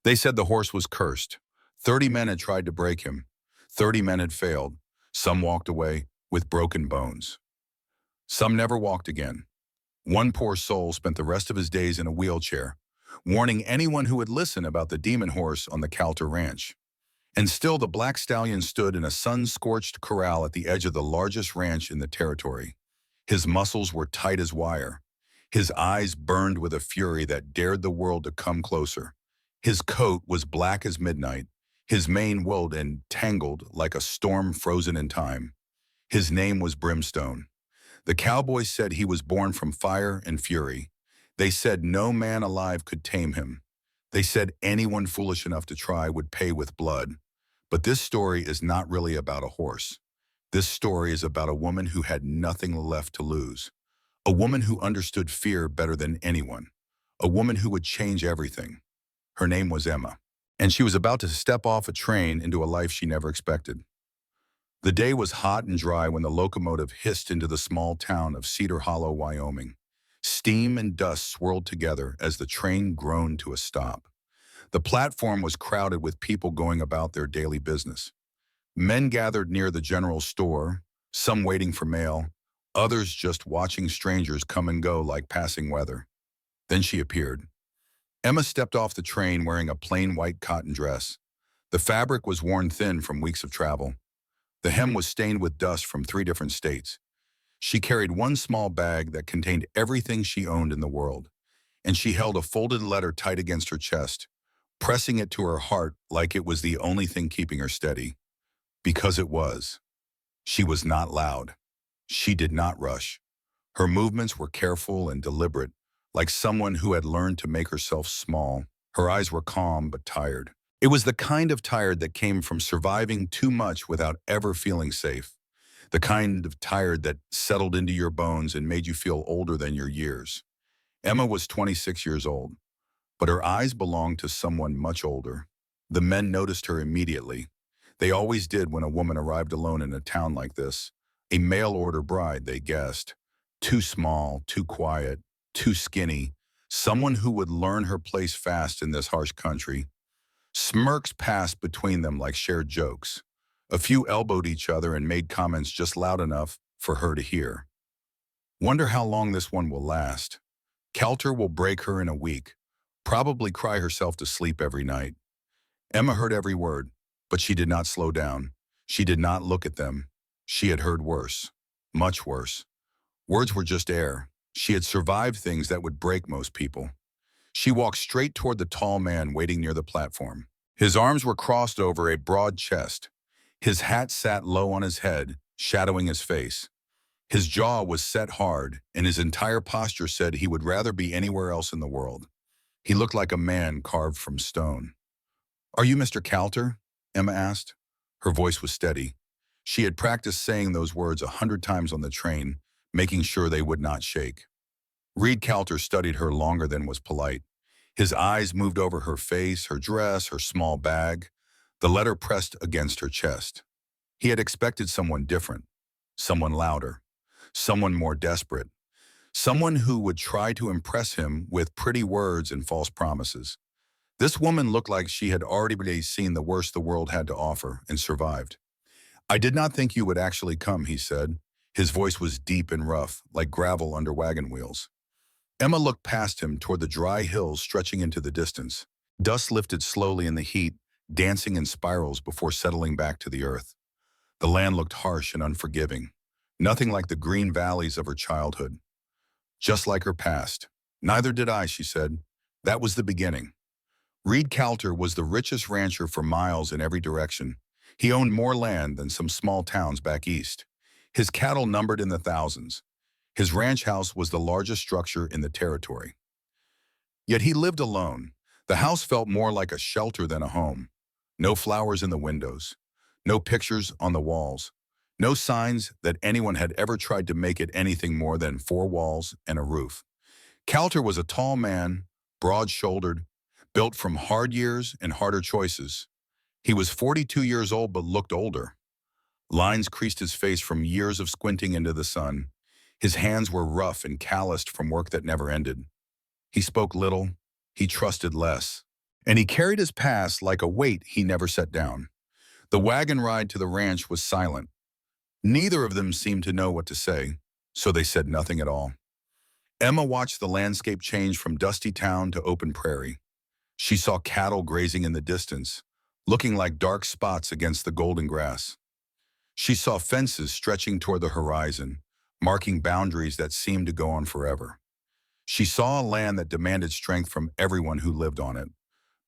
They said the horse was cursed. 30 men had tried to break him. 30 men had failed. Some walked away with broken bones. Some never walked again. One poor soul spent the rest of his days in a wheelchair, warning anyone who would listen about the demon horse on the Calter Ranch. And still the black stallion stood in a sun-scorched corral at the edge of the largest ranch in the territory. His muscles were tight as wire. His eyes burned with a fury that dared the world to come closer. His coat was black as midnight, his mane wooled and tangled like a storm frozen in time. His name was Brimstone. The cowboys said he was born from fire and fury. They said no man alive could tame him. They said anyone foolish enough to try would pay with blood. But this story is not really about a horse. This story is about a woman who had nothing left to lose. A woman who understood fear better than anyone. A woman who would change everything. Her name was Emma, and she was about to step off a train into a life she never expected. The day was hot and dry when the locomotive hissed into the small town of Cedar Hollow, Wyoming. Steam and dust swirled together as the train groaned to a stop. The platform was crowded with people going about their daily business. Men gathered near the general store, some waiting for mail, others just watching strangers come and go like passing weather. Then she appeared. Emma stepped off the train wearing a plain white cotton dress. The fabric was worn thin from weeks of travel. The hem was stained with dust from 3 different states. She carried one small bag that contained everything she owned in the world, and she held a folded letter tight against her chest, pressing it to her heart like it was the only thing keeping her steady. Because it was. She was not loud. She did not rush. Her movements were careful and deliberate, like someone who had learned to make herself small. Her eyes were calm but tired. It was the kind of tired that came from surviving too much without ever feeling safe. The kind of tired that settled into your bones and made you feel older than your years. Emma was 26 years old, but her eyes belonged to someone much older. The men noticed her immediately. They always did when a woman arrived alone in a town like this. A mail-order bride, they guessed. Too small, too quiet, too skinny. Someone who would learn her place fast in this harsh country. Smirks passed between them like shared jokes. A few elbowed each other and made comments just loud enough for her to hear. Wonder how long this one will last. Calter will break her in a week. Probably cry herself to sleep every night. Emma heard every word, but she did not slow down. She did not look at them. She had heard worse. Much worse. Words were just air. She had survived things that would break most people. She walked straight toward the tall man waiting near the platform. His arms were crossed over a broad chest. His hat sat low on his head, shadowing his face. His jaw was set hard, and his entire posture said he would rather be anywhere else in the world. He looked like a man carved from stone. "Are you Mr. Calter?" Emma asked. Her voice was steady. She had practiced saying those words 100 times on the train, making sure they would not shake. Reed Calter studied her longer than was polite. His eyes moved over her face, her dress, her small bag. The letter pressed against her chest. He had expected someone different, someone louder, someone more desperate, someone who would try to impress him with pretty words and false promises. This woman looked like she had already seen the worst the world had to offer and survived. "I did not think you would actually come," he said. His voice was deep and rough, like gravel under wagon wheels. Emma looked past him toward the dry hills stretching into the distance. Dust lifted slowly in the heat, dancing in spirals before settling back to the earth. The land looked harsh and unforgiving, nothing like the green valleys of her childhood. Just like her past. "Neither did I," she said. "That was the beginning." Reed Calter was the richest rancher for miles in every direction. He owned more land than some small towns back east. His cattle numbered in the thousands. His ranch house was the largest structure in the territory. Yet he lived alone. The house felt more like a shelter than a home. No flowers in the windows. No pictures on the walls. No signs that anyone had ever tried to make it anything more than 4 walls and a roof. Calter was a tall man, broad-shouldered, built from hard years and harder choices. He was 42 years old but looked older. Lines creased his face from years of squinting into the sun. His hands were rough and calloused from work that never ended. He spoke little. He trusted less. and he carried his past like a weight he never set down. The wagon ride to the ranch was silent. Neither of them seemed to know what to say, so they said nothing at all. Emma watched the landscape change from dusty town to open prairie. She saw cattle grazing in the distance, looking like dark spots against the golden grass. She saw fences stretching toward the horizon, marking boundaries that seemed to go on forever. She saw a land that demanded strength from everyone who lived on it.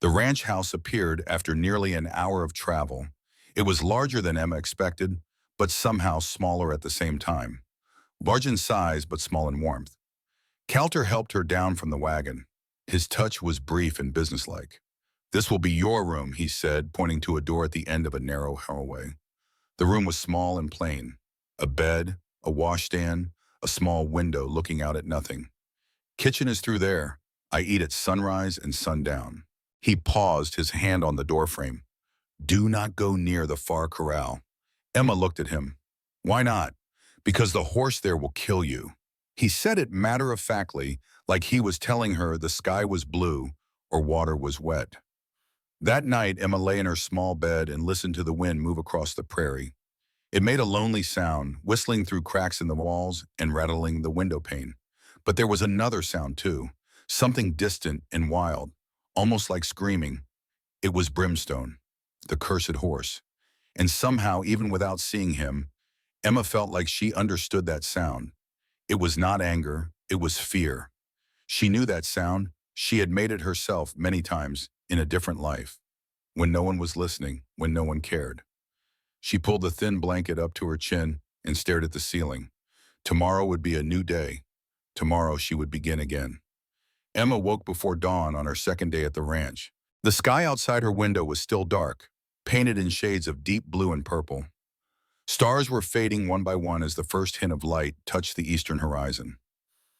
The ranch house appeared after nearly an hour of travel. It was larger than Emma expected, but somehow smaller at the same time. Large in size, but small in warmth. Calter helped her down from the wagon. His touch was brief and businesslike. "This will be your room," he said, pointing to a door at the end of a narrow hallway. The room was small and plain. A bed, a washstand, a small window looking out at nothing. "Kitchen is through there. I eat at sunrise and sundown." He paused, his hand on the doorframe. "Do not go near the far corral." Emma looked at him. "Why not?" "Because the horse there will kill you." He said it matter-of-factly, like he was telling her the sky was blue or water was wet. That night, Emma lay in her small bed and listened to the wind move across the prairie. It made a lonely sound, whistling through cracks in the walls and rattling the window pane. But there was another sound too, something distant and wild, almost like screaming. It was Brimstone, the cursed horse. And somehow, even without seeing him, Emma felt like she understood that sound. It was not anger, it was fear. She knew that sound. She had made it herself many times in a different life, when no one was listening, when no one cared. She pulled the thin blanket up to her chin and stared at the ceiling. Tomorrow would be a new day. Tomorrow she would begin again. Emma woke before dawn on her second day at the ranch. The sky outside her window was still dark, painted in shades of deep blue and purple. Stars were fading one by one as the first hint of light touched the eastern horizon.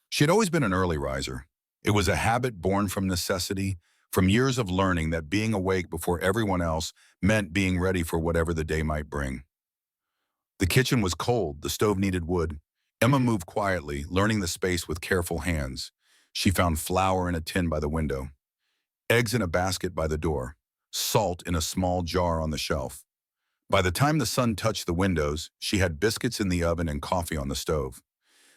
She had always been an early riser. It was a habit born from necessity, from years of learning that being awake before everyone else meant being ready for whatever the day might bring. The kitchen was cold, the stove needed wood. Emma moved quietly, learning the space with careful hands. She found flour in a tin by the window, eggs in a basket by the door, salt in a small jar on the shelf. By the time the sun touched the windows, she had biscuits in the oven and coffee on the stove.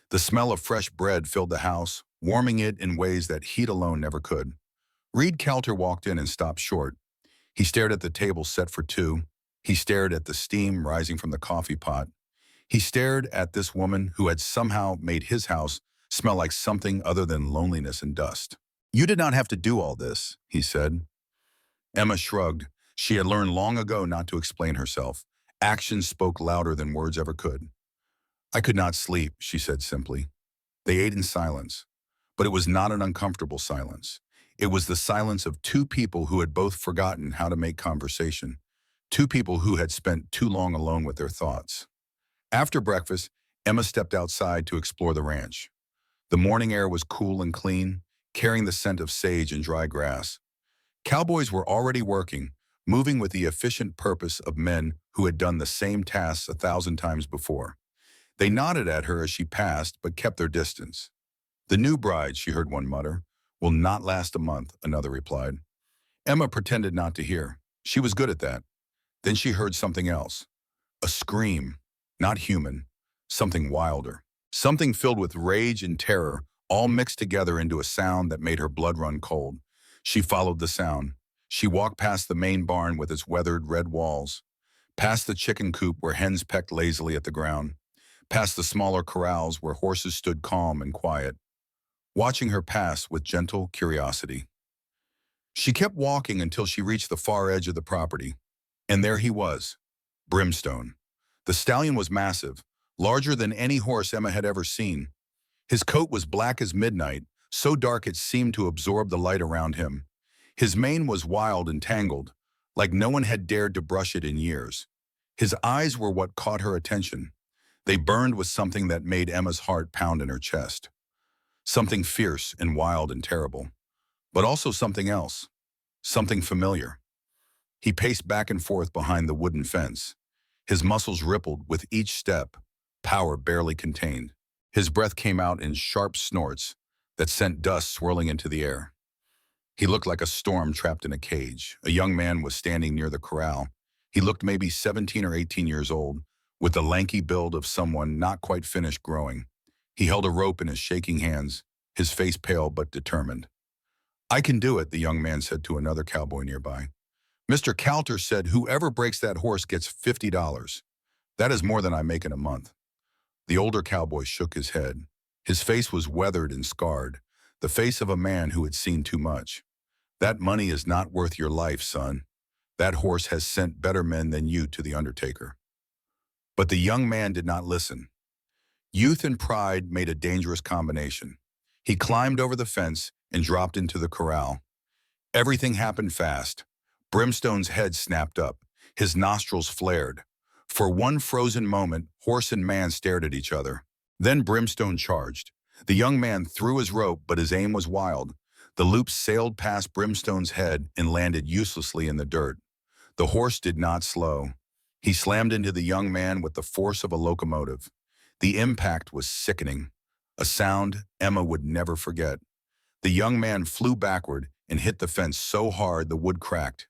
The smell of fresh bread filled the house, warming it in ways that heat alone never could. Reed Kelter walked in and stopped short. He stared at the table set for two. He stared at the steam rising from the coffee pot. He stared at this woman who had somehow made his house smell like something other than loneliness and dust. "You did not have to do all this," he said. Emma shrugged. She had learned long ago not to explain herself. Actions spoke louder than words ever could. "I could not sleep," she said simply. They ate in silence. But it was not an uncomfortable silence. It was the silence of two people who had both forgotten how to make conversation. Two people who had spent too long alone with their thoughts. After breakfast, Emma stepped outside to explore the ranch. The morning air was cool and clean, carrying the scent of sage and dry grass. Cowboys were already working, moving with the efficient purpose of men who had done the same tasks 1,000 times before. They nodded at her as she passed, but kept their distance. "The new bride," she heard one mutter, "will not last a month," another replied. Emma pretended not to hear. She was good at that. Then she heard something else. A scream, not human, something wilder. Something filled with rage and terror, all mixed together into a sound that made her blood run cold. She followed the sound. She walked past the main barn with its weathered red walls, past the chicken coop where hens pecked lazily at the ground, past the smaller corrals where horses stood calm and quiet, watching her pass with gentle curiosity. She kept walking until she reached the far edge of the property. And there he was, Brimstone. The stallion was massive, larger than any horse Emma had ever seen. His coat was black as midnight, so dark it seemed to absorb the light around him. His mane was wild and tangled, like no one had dared to brush it in years. His eyes were what caught her attention. They burned with something that made Emma's heart pound in her chest. Something fierce and wild and terrible, but also something else, something familiar. He paced back and forth behind the wooden fence. His muscles rippled with each step, power barely contained. His breath came out in sharp snorts that sent dust swirling into the air. He looked like a storm trapped in a cage. A young man was standing near the corral. He looked maybe 17 or 18 years old, with the lanky build of someone not quite finished growing. He held a rope in his shaking hands, his face pale but determined. "I can do it," the young man said to another cowboy nearby. "Mr. Coulter said whoever breaks that horse gets $50. That is more than I make in a month." The older cowboy shook his head. His face was weathered and scarred, the face of a man who had seen too much. "That money is not worth your life, son. That horse has sent better men than you to the undertaker." But the young man did not listen. Youth and pride made a dangerous combination. He climbed over the fence and dropped into the corral. Everything happened fast. Brimstone's head snapped up. His nostrils flared. For one frozen moment, horse and man stared at each other. Then Brimstone charged. The young man threw his rope, but his aim was wild. The loop sailed past Brimstone's head and landed uselessly in the dirt. The horse did not slow. He slammed into the young man with the force of a locomotive. The impact was sickening, a sound Emma would never forget. The young man flew backward and hit the fence so hard the wood cracked.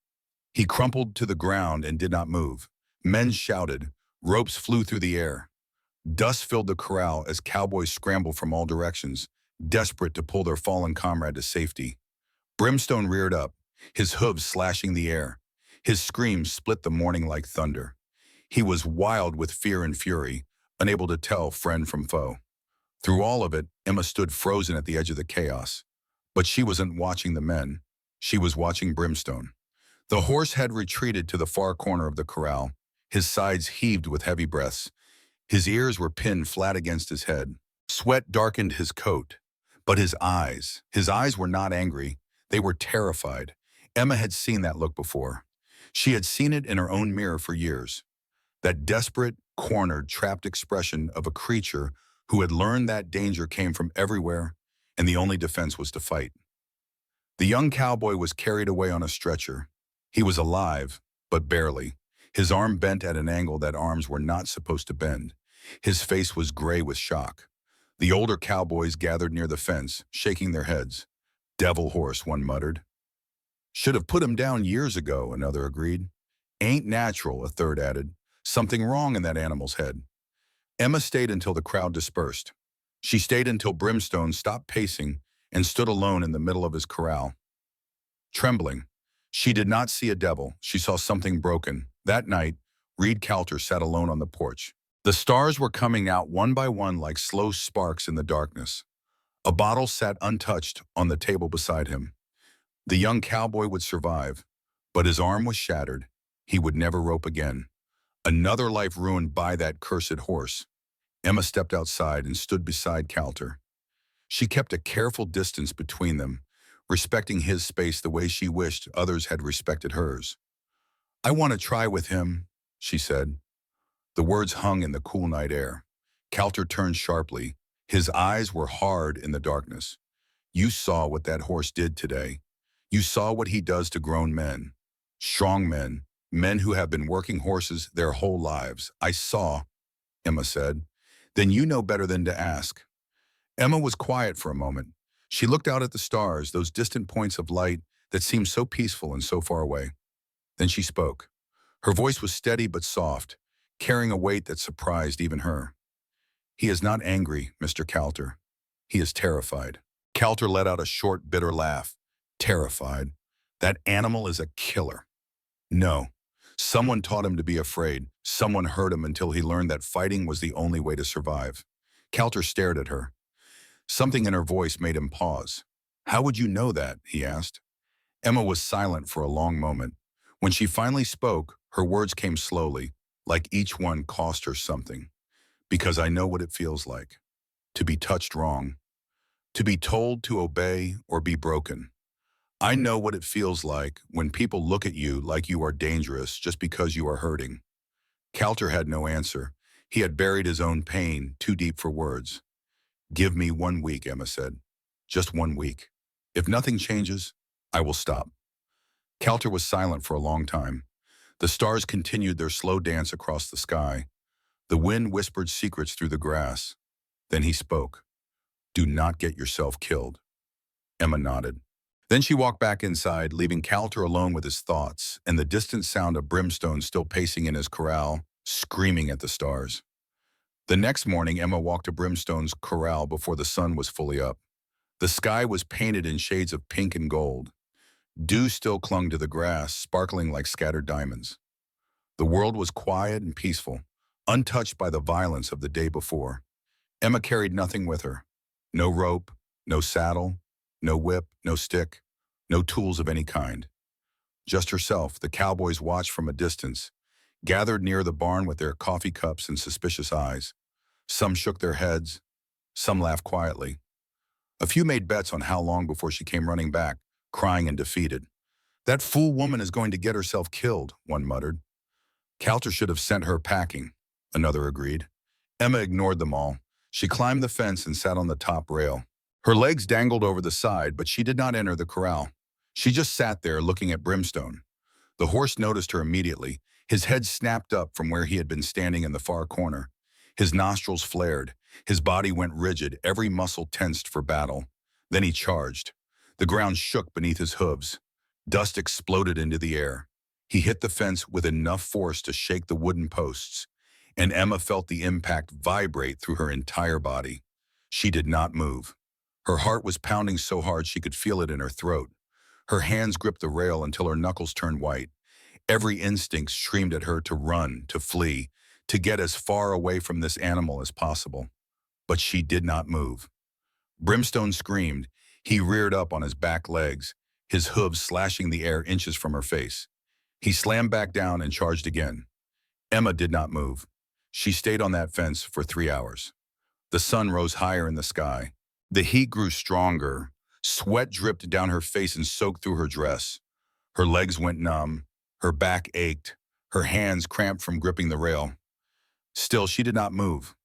He crumpled to the ground and did not move. Men shouted. Ropes flew through the air. Dust filled the corral as cowboys scrambled from all directions, desperate to pull their fallen comrade to safety. Brimstone reared up, his hooves slashing the air. His screams split the morning like thunder. He was wild with fear and fury, unable to tell friend from foe. Through all of it, Emma stood frozen at the edge of the chaos. But she wasn't watching the men. She was watching Brimstone. The horse had retreated to the far corner of the corral. His sides heaved with heavy breaths. His ears were pinned flat against his head. Sweat darkened his coat. But his eyes were not angry. They were terrified. Emma had seen that look before. She had seen it in her own mirror for years. That desperate, cornered, trapped expression of a creature who had learned that danger came from everywhere, and the only defense was to fight. The young cowboy was carried away on a stretcher. He was alive, but barely. His arm bent at an angle that arms were not supposed to bend. His face was gray with shock. The older cowboys gathered near the fence, shaking their heads. "Devil horse," one muttered. "Should have put him down years ago," another agreed. "Ain't natural," a third added. "Something wrong in that animal's head." Emma stayed until the crowd dispersed. She stayed until Brimstone stopped pacing and stood alone in the middle of his corral. Trembling, she did not see a devil. She saw something broken. That night, Reed Coulter sat alone on the porch. The stars were coming out one by one like slow sparks in the darkness. A bottle sat untouched on the table beside him. The young cowboy would survive, but his arm was shattered. He would never rope again. Another life ruined by that cursed horse. Emma stepped outside and stood beside Coulter. She kept a careful distance between them, respecting his space the way she wished others had respected hers. "I want to try with him," she said. The words hung in the cool night air. Coulter turned sharply. His eyes were hard in the darkness. "You saw what that horse did today. You saw what he does to grown men. Strong men, men who have been working horses their whole lives." "I saw," Emma said. "Then you know better than to ask." Emma was quiet for a moment. She looked out at the stars, those distant points of light that seemed so peaceful and so far away. Then she spoke. Her voice was steady but soft, carrying a weight that surprised even her. "He is not angry, Mr. Coulter. He is terrified." Coulter let out a short, bitter laugh. "Terrified? That animal is a killer." "No. Someone taught him to be afraid. Someone hurt him until he learned that fighting was the only way to survive." Coulter stared at her. Something in her voice made him pause. "How would you know that?" he asked. Emma was silent for a long moment. When she finally spoke, her words came slowly, like each one cost her something. "Because I know what it feels like. To be touched wrong. To be told to obey or be broken. I know what it feels like when people look at you like you are dangerous just because you are hurting." Coulter had no answer. He had buried his own pain too deep for words. "Give me 1 week," Emma said. "Just 1 week. If nothing changes, I will stop." Coulter was silent for a long time. The stars continued their slow dance across the sky. The wind whispered secrets through the grass. Then he spoke. "Do not get yourself killed." Emma nodded. Then she walked back inside, leaving Calter alone with his thoughts and the distant sound of Brimstone still pacing in his corral, screaming at the stars. The next morning, Emma walked to Brimstone's corral before the sun was fully up. The sky was painted in shades of pink and gold. Dew still clung to the grass, sparkling like scattered diamonds. The world was quiet and peaceful, untouched by the violence of the day before. Emma carried nothing with her. No rope, no saddle, no whip, no stick, no tools of any kind. Just herself. The cowboys watched from a distance, gathered near the barn with their coffee cups and suspicious eyes. Some shook their heads, some laughed quietly. A few made bets on how long before she came running back, crying and defeated. "That fool woman is going to get herself killed," one muttered. "Calter should have sent her packing," another agreed. Emma ignored them all. She climbed the fence and sat on the top rail. Her legs dangled over the side, but she did not enter the corral. She just sat there looking at Brimstone. The horse noticed her immediately. His head snapped up from where he had been standing in the far corner. His nostrils flared. His body went rigid, every muscle tensed for battle. Then he charged. The ground shook beneath his hooves. Dust exploded into the air. He hit the fence with enough force to shake the wooden posts, and Emma felt the impact vibrate through her entire body. She did not move. Her heart was pounding so hard she could feel it in her throat. Her hands gripped the rail until her knuckles turned white. Every instinct screamed at her to run, to flee, to get as far away from this animal as possible. But she did not move. Brimstone screamed. He reared up on his back legs, his hooves slashing the air inches from her face. He slammed back down and charged again. Emma did not move. She stayed on that fence for 3 hours. The sun rose higher in the sky. The heat grew stronger. Sweat dripped down her face and soaked through her dress. Her legs went numb. Her back ached. Her hands cramped from gripping the rail. Still, she did not move.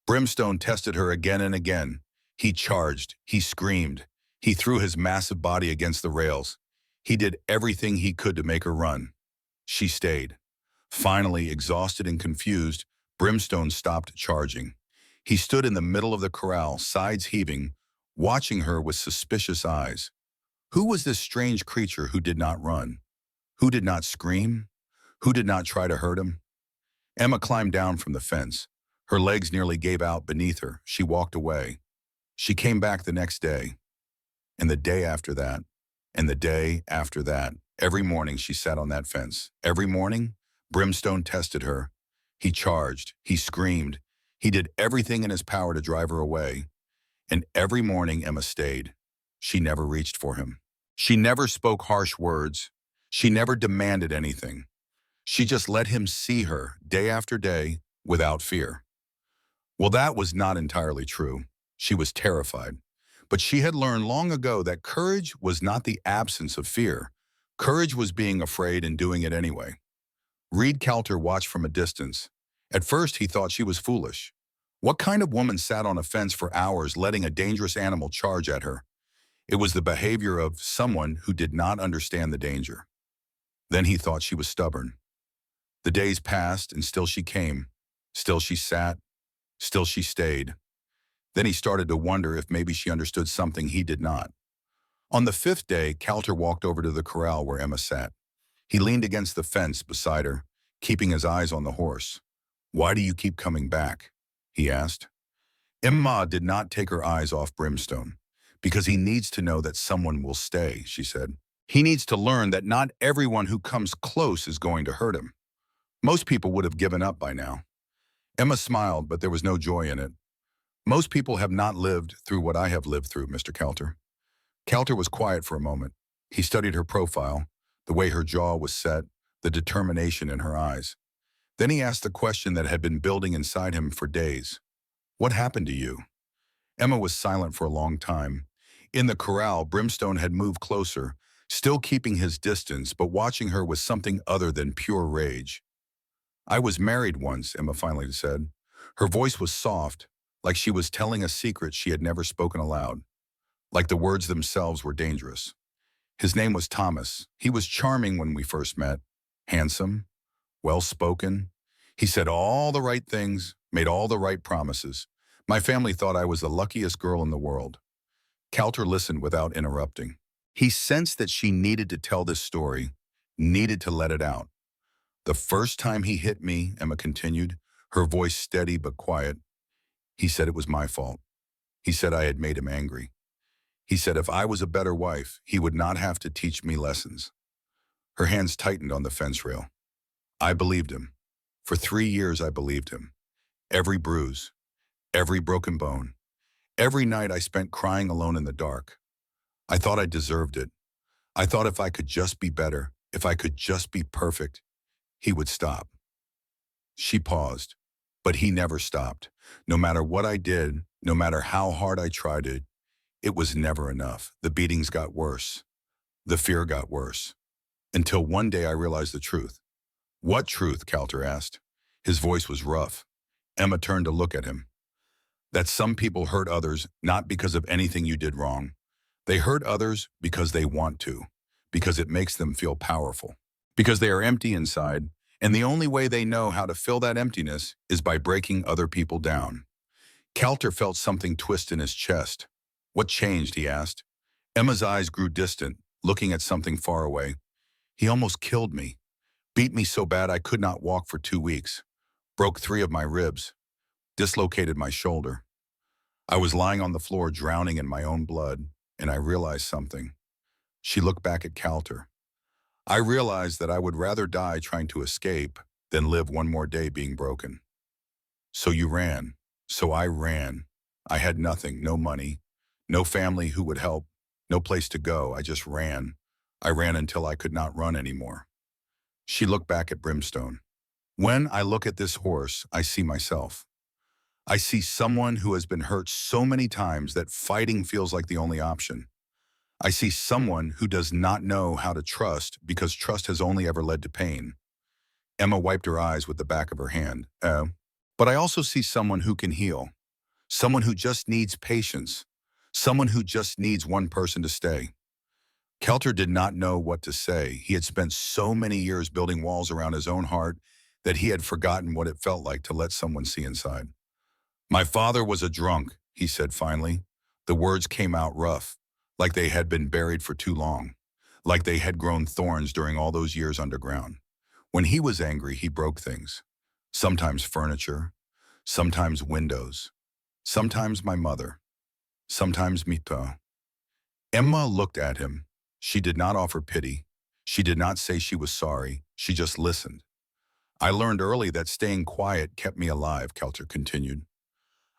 Brimstone tested her again and again. He charged. He screamed. He threw his massive body against the rails. He did everything he could to make her run. She stayed. Finally, exhausted and confused, Brimstone stopped charging. He stood in the middle of the corral, sides heaving, watching her with suspicious eyes. Who was this strange creature who did not run? Who did not scream? Who did not try to hurt him? Emma climbed down from the fence. Her legs nearly gave out beneath her. She walked away. She came back the next day, and the day after that, and the day after that. Every morning she sat on that fence. Every morning, Brimstone tested her. He charged. He screamed. He did everything in his power to drive her away. And every morning Emma stayed. She never reached for him. She never spoke harsh words. She never demanded anything. She just let him see her day after day without fear. Well, that was not entirely true. She was terrified. But she had learned long ago that courage was not the absence of fear. Courage was being afraid and doing it anyway. Reed Calter watched from a distance. At first, he thought she was foolish. What kind of woman sat on a fence for hours letting a dangerous animal charge at her? It was the behavior of someone who did not understand the danger. Then he thought she was stubborn. The days passed, and still she came. Still she sat. Still she stayed. Then he started to wonder if maybe she understood something he did not. On the 5th day, Calter walked over to the corral where Emma sat. He leaned against the fence beside her, keeping his eyes on the horse. "Why do you keep coming back?" he asked. Emma did not take her eyes off Brimstone. "Because he needs to know that someone will stay," she said. "He needs to learn that not everyone who comes close is going to hurt him. Most people would have given up by now." Emma smiled, but there was no joy in it. "Most people have not lived through what I have lived through, Mr. Calter." Calter was quiet for a moment. He studied her profile, the way her jaw was set, the determination in her eyes. Then he asked the question that had been building inside him for days. "What happened to you?" Emma was silent for a long time. In the corral, Brimstone had moved closer, still keeping his distance, but watching her with something other than pure rage. "I was married once," Emma finally said. Her voice was soft, like she was telling a secret she had never spoken aloud. Like the words themselves were dangerous. "His name was Thomas. He was charming when we first met. Handsome, well-spoken. He said all the right things, made all the right promises. My family thought I was the luckiest girl in the world." Calter listened without interrupting. He sensed that she needed to tell this story, needed to let it out. The first time he hit me, Emma continued, her voice steady but quiet, he said it was my fault. He said I had made him angry. He said if I was a better wife, he would not have to teach me lessons. Her hands tightened on the fence rail. I believed him. For 3 years I believed him. Every bruise, every broken bone, every night I spent crying alone in the dark. I thought I deserved it. I thought if I could just be better, if I could just be perfect, he would stop. She paused, but he never stopped. No matter what I did, no matter how hard I tried it was never enough. The beatings got worse. The fear got worse. Until one day I realized the truth. What truth? Calter asked. His voice was rough. Emma turned to look at him. That some people hurt others not because of anything you did wrong. They hurt others because they want to, because it makes them feel powerful, because they are empty inside, and the only way they know how to fill that emptiness is by breaking other people down. Calter felt something twist in his chest. What changed? He asked. Emma's eyes grew distant, looking at something far away. He almost killed me, beat me so bad I could not walk for 2 weeks, broke 3 of my ribs, dislocated my shoulder. I was lying on the floor drowning in my own blood, and I realized something. She looked back at Calter. I realized that I would rather die trying to escape than live one more day being broken. So you ran. So I ran. I had nothing, no money, no family who would help, no place to go. I just ran. I ran until I could not run anymore. She looked back at Brimstone. When I look at this horse, I see myself. I see someone who has been hurt so many times that fighting feels like the only option. I see someone who does not know how to trust because trust has only ever led to pain. Emma wiped her eyes with the back of her hand. But I also see someone who can heal. Someone who just needs patience. Someone who just needs one person to stay. Kelter did not know what to say. He had spent so many years building walls around his own heart that he had forgotten what it felt like to let someone see inside. My father was a drunk, he said finally. The words came out rough, like they had been buried for too long, like they had grown thorns during all those years underground. When he was angry, he broke things. Sometimes furniture, sometimes windows, sometimes my mother, sometimes Mito. Emma looked at him. She did not offer pity. She did not say she was sorry. She just listened. I learned early that staying quiet kept me alive, Kelter continued.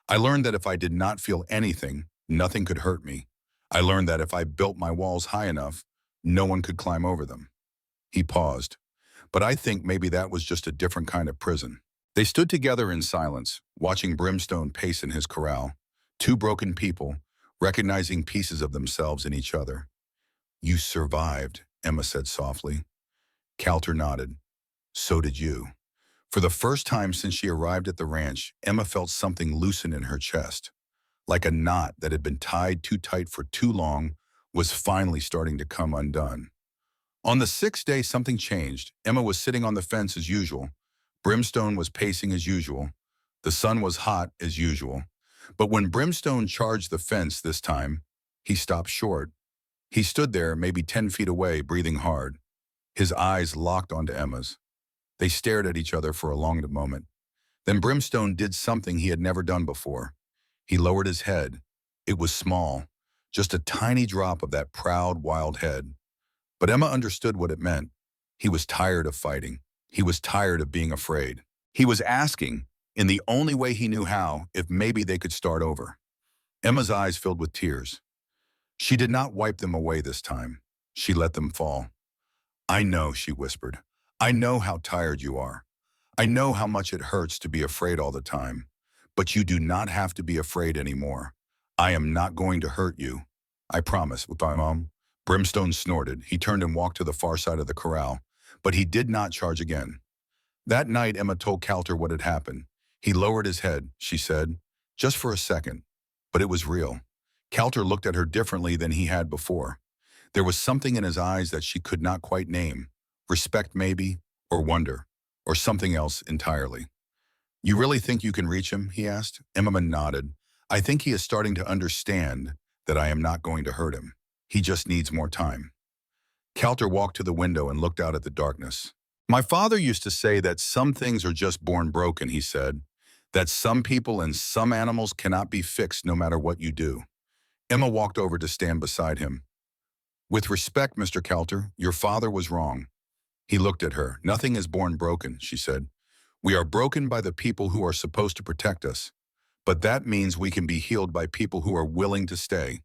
I learned that if I did not feel anything, nothing could hurt me. I learned that if I built my walls high enough, no one could climb over them. He paused. But I think maybe that was just a different kind of prison. They stood together in silence, watching Brimstone pace in his corral. 2 broken people, recognizing pieces of themselves in each other. You survived, Emma said softly. Calter nodded. So did you. For the first time since she arrived at the ranch, Emma felt something loosen in her chest. Like a knot that had been tied too tight for too long was finally starting to come undone. On the 6th day, something changed. Emma was sitting on the fence as usual. Brimstone was pacing as usual. The sun was hot as usual. But when Brimstone charged the fence this time, he stopped short. He stood there, maybe 10 feet away, breathing hard. His eyes locked onto Emma's. They stared at each other for a long moment. Then Brimstone did something he had never done before. He lowered his head. It was small, just a tiny drop of that proud, wild head. But Emma understood what it meant. He was tired of fighting. He was tired of being afraid. He was asking, in the only way he knew how, if maybe they could start over. Emma's eyes filled with tears. She did not wipe them away this time. She let them fall. I know, she whispered. I know how tired you are. I know how much it hurts to be afraid all the time. But you do not have to be afraid anymore. I am not going to hurt you. I promise, Mom. Brimstone snorted. He turned and walked to the far side of the corral, but he did not charge again. That night, Emma told Calter what had happened. He lowered his head, she said, just for a second. But it was real. Calter looked at her differently than he had before. There was something in his eyes that she could not quite name. Respect maybe, or wonder, or something else entirely. You really think you can reach him? He asked. Emma nodded. I think he is starting to understand that I am not going to hurt him. He just needs more time. Calter walked to the window and looked out at the darkness. My father used to say that some things are just born broken, he said, that some people and some animals cannot be fixed no matter what you do. Emma walked over to stand beside him. With respect, Mr. Calter, your father was wrong. He looked at her. Nothing is born broken, she said. We are broken by the people who are supposed to protect us, but that means we can be healed by people who are willing to stay.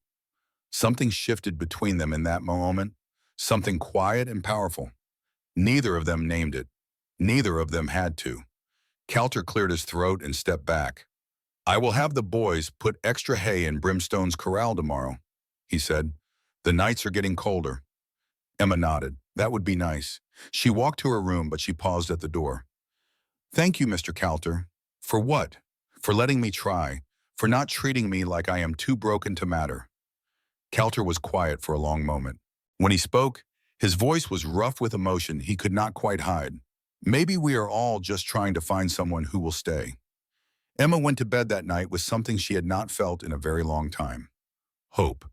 Something shifted between them in that moment, something quiet and powerful. Neither of them named it. Neither of them had to. Calter cleared his throat and stepped back. I will have the boys put extra hay in Brimstone's corral tomorrow, he said. The nights are getting colder. Emma nodded. That would be nice. She walked to her room, but she paused at the door. Thank you, Mr. Calter. For what? For letting me try. For not treating me like I am too broken to matter. Calter was quiet for a long moment. When he spoke, his voice was rough with emotion he could not quite hide. Maybe we are all just trying to find someone who will stay. Emma went to bed that night with something she had not felt in a very long time. Hope.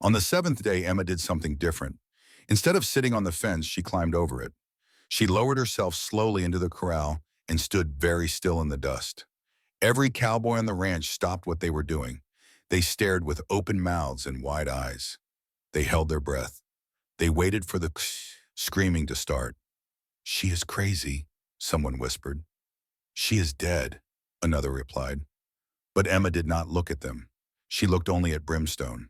On the seventh day, Emma did something different. Instead of sitting on the fence, she climbed over it. She lowered herself slowly into the corral and stood very still in the dust. Every cowboy on the ranch stopped what they were doing. They stared with open mouths and wide eyes. They held their breath. They waited for the screaming to start. She is crazy, someone whispered. She is dead, another replied. But Emma did not look at them. She looked only at Brimstone.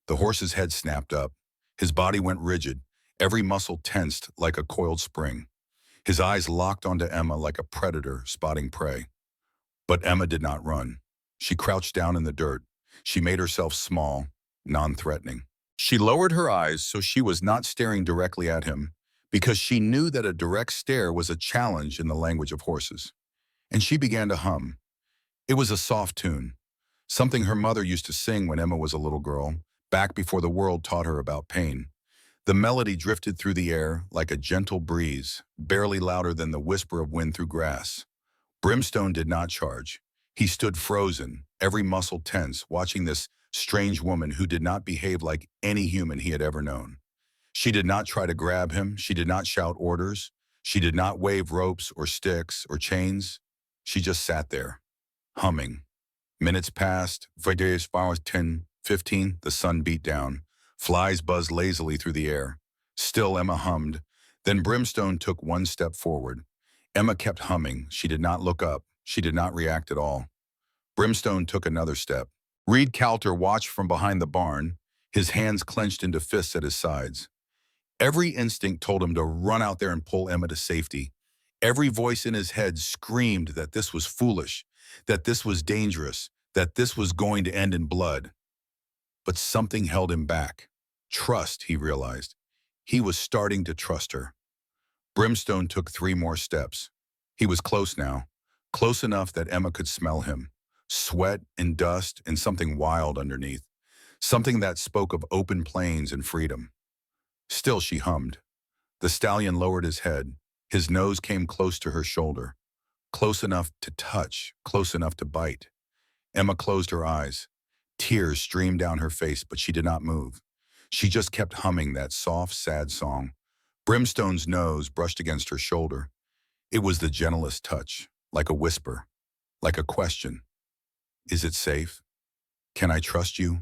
The horse's head snapped up. His body went rigid, every muscle tensed like a coiled spring. His eyes locked onto Emma like a predator spotting prey. But Emma did not run. She crouched down in the dirt. She made herself small, non-threatening. She lowered her eyes so she was not staring directly at him, because she knew that a direct stare was a challenge in the language of horses. And she began to hum. It was a soft tune, something her mother used to sing when Emma was a little girl, back before the world taught her about pain. The melody drifted through the air like a gentle breeze, barely louder than the whisper of wind through grass. Brimstone did not charge. He stood frozen, every muscle tense, watching this strange woman who did not behave like any human he had ever known. She did not try to grab him. She did not shout orders. She did not wave ropes or sticks or chains. She just sat there, humming. Minutes passed. 10, 15, the sun beat down. Flies buzzed lazily through the air. Still Emma hummed. Then Brimstone took one step forward. Emma kept humming. She did not look up. She did not react at all. Brimstone took another step. Reed Calter watched from behind the barn, his hands clenched into fists at his sides. Every instinct told him to run out there and pull Emma to safety. Every voice in his head screamed that this was foolish, that this was dangerous, that this was going to end in blood. But something held him back. Trust, he realized. He was starting to trust her. Brimstone took 3 more steps. He was close now, close enough that Emma could smell him. Sweat and dust and something wild underneath. Something that spoke of open plains and freedom. Still she hummed. The stallion lowered his head. His nose came close to her shoulder. Close enough to touch, close enough to bite. Emma closed her eyes. Tears streamed down her face, but she did not move. She just kept humming that soft, sad song. Brimstone's nose brushed against her shoulder. It was the gentlest touch, like a whisper, like a question. Is it safe? Can I trust you?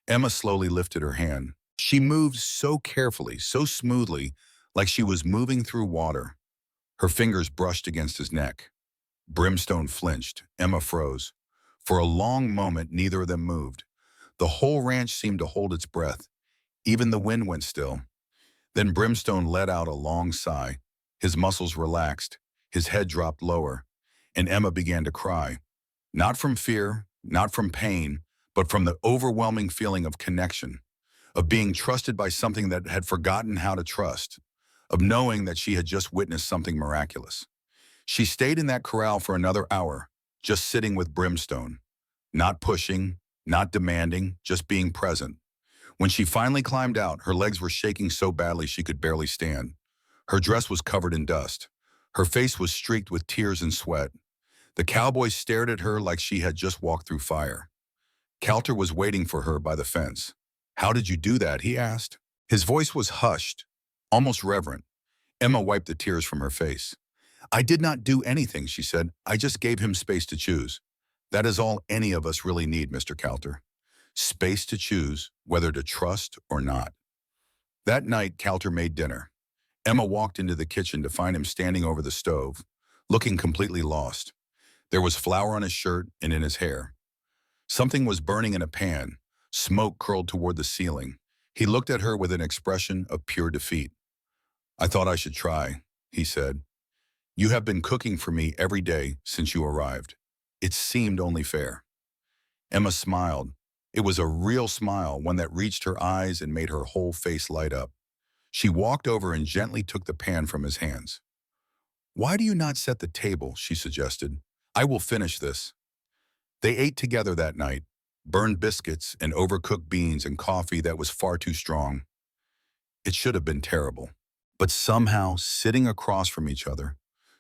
Emma slowly lifted her hand. She moved so carefully, so smoothly, like she was moving through water. Her fingers brushed against his neck. Brimstone flinched. Emma froze. For a long moment, neither of them moved. The whole ranch seemed to hold its breath. Even the wind went still. Then Brimstone let out a long sigh. His muscles relaxed. His head dropped lower. And Emma began to cry. Not from fear, not from pain, but from the overwhelming feeling of connection, of being trusted by something that had forgotten how to trust, of knowing that she had just witnessed something miraculous. She stayed in that corral for another hour, just sitting with Brimstone, not pushing, not demanding, just being present. When she finally climbed out, her legs were shaking so badly she could barely stand. Her dress was covered in dust. Her face was streaked with tears and sweat. The cowboys stared at her like she had just walked through fire. Calter was waiting for her by the fence. How did you do that? He asked. His voice was hushed, almost reverent. Emma wiped the tears from her face. I did not do anything, she said. I just gave him space to choose. That is all any of us really need, Mr. Calter. Space to choose whether to trust or not. That night, Calter made dinner. Emma walked into the kitchen to find him standing over the stove, looking completely lost. There was flour on his shirt and in his hair. Something was burning in a pan. Smoke curled toward the ceiling. He looked at her with an expression of pure defeat. I thought I should try, he said. You have been cooking for me every day since you arrived. It seemed only fair. Emma smiled. It was a real smile, one that reached her eyes and made her whole face light up. She walked over and gently took the pan from his hands. Why do you not set the table, she suggested. I will finish this. They ate together that night, burned biscuits and overcooked beans and coffee that was far too strong. It should have been terrible. But somehow, sitting across from each other,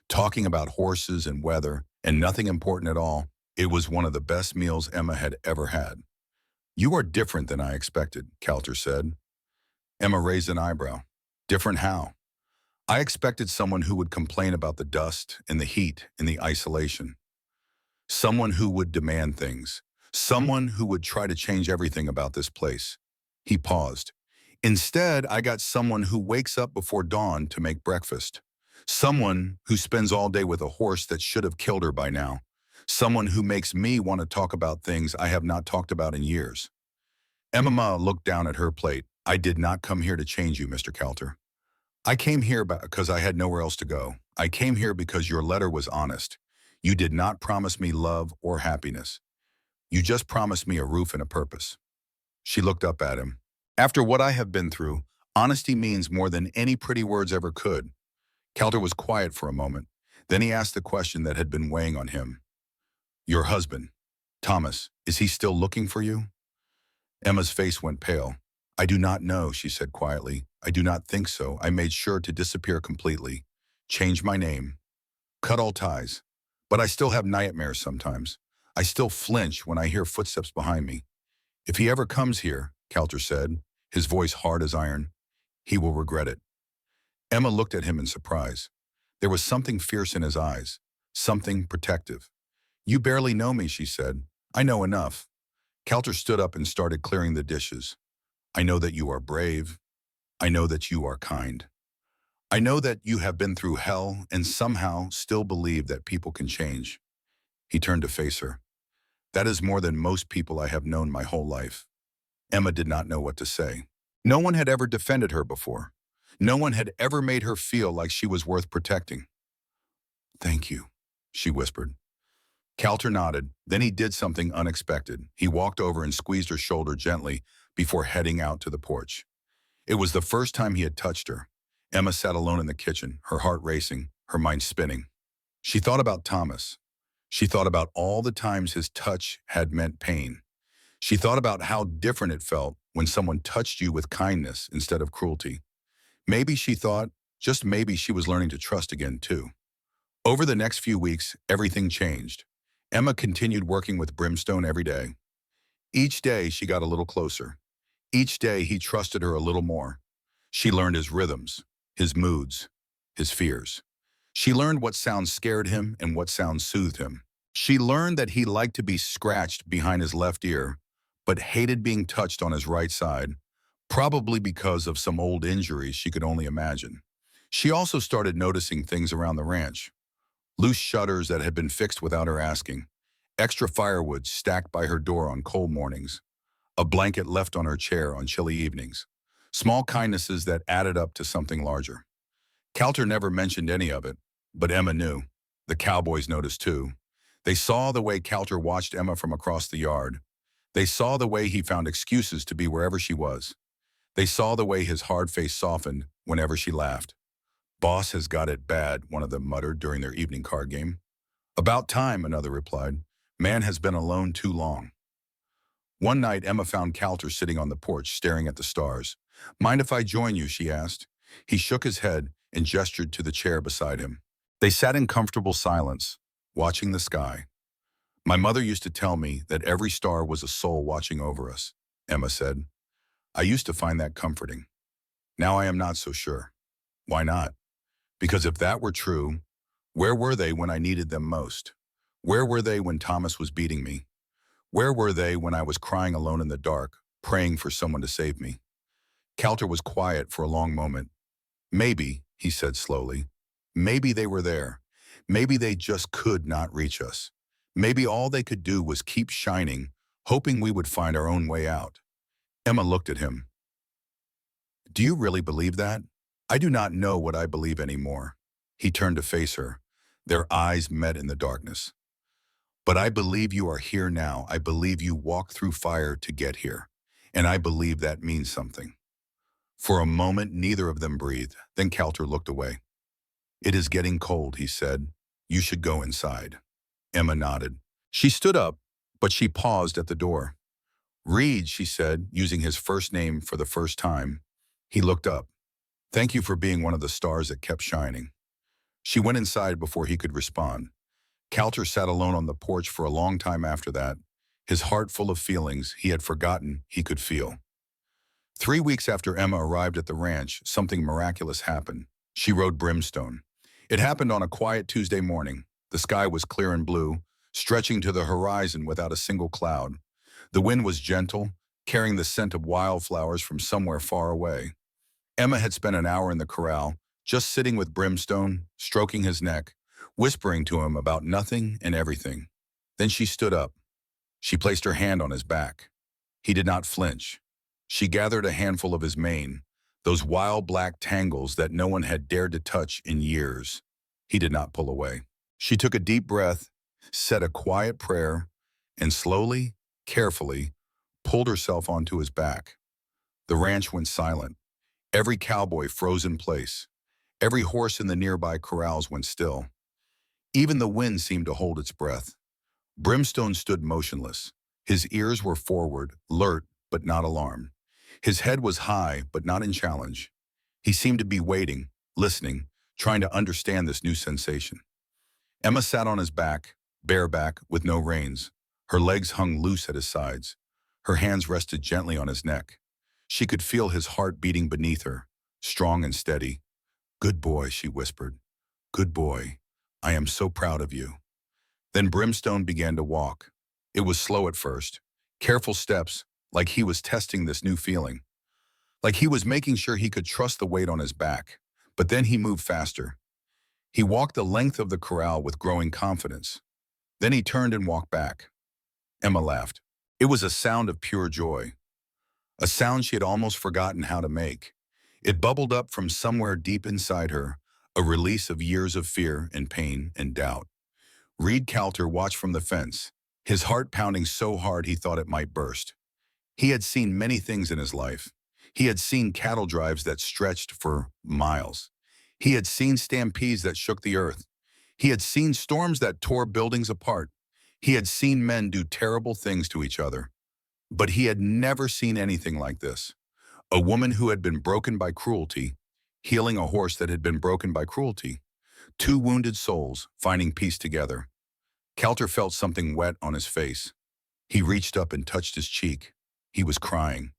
talking about horses and weather and nothing important at all, it was one of the best meals Emma had ever had. You are different than I expected, Calter said. Emma raised an eyebrow. Different how? I expected someone who would complain about the dust and the heat and the isolation. Someone who would demand things. Someone who would try to change everything about this place. He paused. Instead, I got someone who wakes up before dawn to make breakfast. Someone who spends all day with a horse that should have killed her by now. Someone who makes me want to talk about things I have not talked about in years. Emma looked down at her plate. I did not come here to change you, Mr. Calter. I came here because I had nowhere else to go. I came here because your letter was honest. You did not promise me love or happiness. You just promised me a roof and a purpose. She looked up at him. After what I have been through, honesty means more than any pretty words ever could. Calter was quiet for a moment. Then he asked the question that had been weighing on him. Your husband, Thomas, is he still looking for you? Emma's face went pale. I do not know, she said quietly. I do not think so. I made sure to disappear completely. Change my name. Cut all ties. But I still have nightmares sometimes. I still flinch when I hear footsteps behind me. If he ever comes here, Calter said, his voice hard as iron, he will regret it. Emma looked at him in surprise. There was something fierce in his eyes, something protective. You barely know me, she said. I know enough. Calter stood up and started clearing the dishes. I know that you are brave. I know that you are kind. I know that you have been through hell and somehow still believe that people can change. He turned to face her. That is more than most people I have known my whole life. Emma did not know what to say. No one had ever defended her before. No one had ever made her feel like she was worth protecting. Thank you, she whispered. Calter nodded. Then he did something unexpected. He walked over and squeezed her shoulder gently before heading out to the porch. It was the first time he had touched her. Emma sat alone in the kitchen, her heart racing, her mind spinning. She thought about Thomas. She thought about all the times his touch had meant pain. She thought about how different it felt when someone touched you with kindness instead of cruelty. Maybe she thought, just maybe she was learning to trust again too. Over the next few weeks, everything changed. Emma continued working with Brimstone every day. Each day she got a little closer. Each day he trusted her a little more. She learned his rhythms, his moods, his fears. She learned what sounds scared him and what sounds soothed him. She learned that he liked to be scratched behind his left ear, but hated being touched on his right side, probably because of some old injuries she could only imagine. She also started noticing things around the ranch. Loose shutters that had been fixed without her asking, extra firewood stacked by her door on cold mornings, a blanket left on her chair on chilly evenings, small kindnesses that added up to something larger. Calter never mentioned any of it, but Emma knew. The Cowboys noticed too. They saw the way Calter watched Emma from across the yard. They saw the way he found excuses to be wherever she was. They saw the way his hard face softened whenever she laughed. Boss has got it bad, one of them muttered during their evening card game. About time, another replied. Man has been alone too long. One night, Emma found Calter sitting on the porch, staring at the stars. Mind if I join you, she asked. He shook his head and gestured to the chair beside him. They sat in comfortable silence, watching the sky. My mother used to tell me that every star was a soul watching over us, Emma said. I used to find that comforting. Now I am not so sure. Why not? Because if that were true, where were they when I needed them most? Where were they when Thomas was beating me? Where were they when I was crying alone in the dark, praying for someone to save me? Calter was quiet for a long moment. Maybe, he said slowly, maybe they were there. Maybe they just could not reach us. Maybe all they could do was keep shining, hoping we would find our own way out. Emma looked at him. Do you really believe that? I do not know what I believe anymore. He turned to face her. Their eyes met in the darkness. But I believe you are here now. I believe you walked through fire to get here. And I believe that means something. For a moment, neither of them breathed. Then Calter looked away. It is getting cold, he said. You should go inside. Emma nodded. She stood up, but she paused at the door. Reed, she said, using his first name for the first time. He looked up. Thank you for being one of the stars that kept shining. She went inside before he could respond. Calter sat alone on the porch for a long time after that, his heart full of feelings he had forgotten he could feel. 3 weeks after Emma arrived at the ranch, something miraculous happened. She rode Brimstone. It happened on a quiet Tuesday morning. The sky was clear and blue, stretching to the horizon without a single cloud. The wind was gentle, carrying the scent of wildflowers from somewhere far away. Emma had spent an hour in the corral, just sitting with Brimstone, stroking his neck, whispering to him about nothing and everything. Then she stood up. She placed her hand on his back. He did not flinch. She gathered a handful of his mane, those wild black tangles that no one had dared to touch in years. He did not pull away. She took a deep breath, said a quiet prayer, and slowly, carefully, pulled herself onto his back. The ranch went silent. Every cowboy froze in place. Every horse in the nearby corrals went still. Even the wind seemed to hold its breath. Brimstone stood motionless. His ears were forward, alert but not alarmed. His head was high but not in challenge. He seemed to be waiting, listening, trying to understand this new sensation. Emma sat on his back, bareback, with no reins. Her legs hung loose at his sides. Her hands rested gently on his neck. She could feel his heart beating beneath her, strong and steady. Good boy, she whispered. Good boy. I am so proud of you. Then Brimstone began to walk. It was slow at first, careful steps, like he was testing this new feeling. Like he was making sure he could trust the weight on his back. But then he moved faster. He walked the length of the corral with growing confidence. Then he turned and walked back. Emma laughed. It was a sound of pure joy. A sound she had almost forgotten how to make. It bubbled up from somewhere deep inside her, a release of years of fear and pain and doubt. Reed Calter watched from the fence, his heart pounding so hard he thought it might burst. He had seen many things in his life. He had seen cattle drives that stretched for miles. He had seen stampedes that shook the earth. He had seen storms that tore buildings apart. He had seen men do terrible things to each other. But he had never seen anything like this. A woman who had been broken by cruelty, healing a horse that had been broken by cruelty. Two wounded souls finding peace together. Calter felt something wet on his face. He reached up and touched his cheek. He was crying.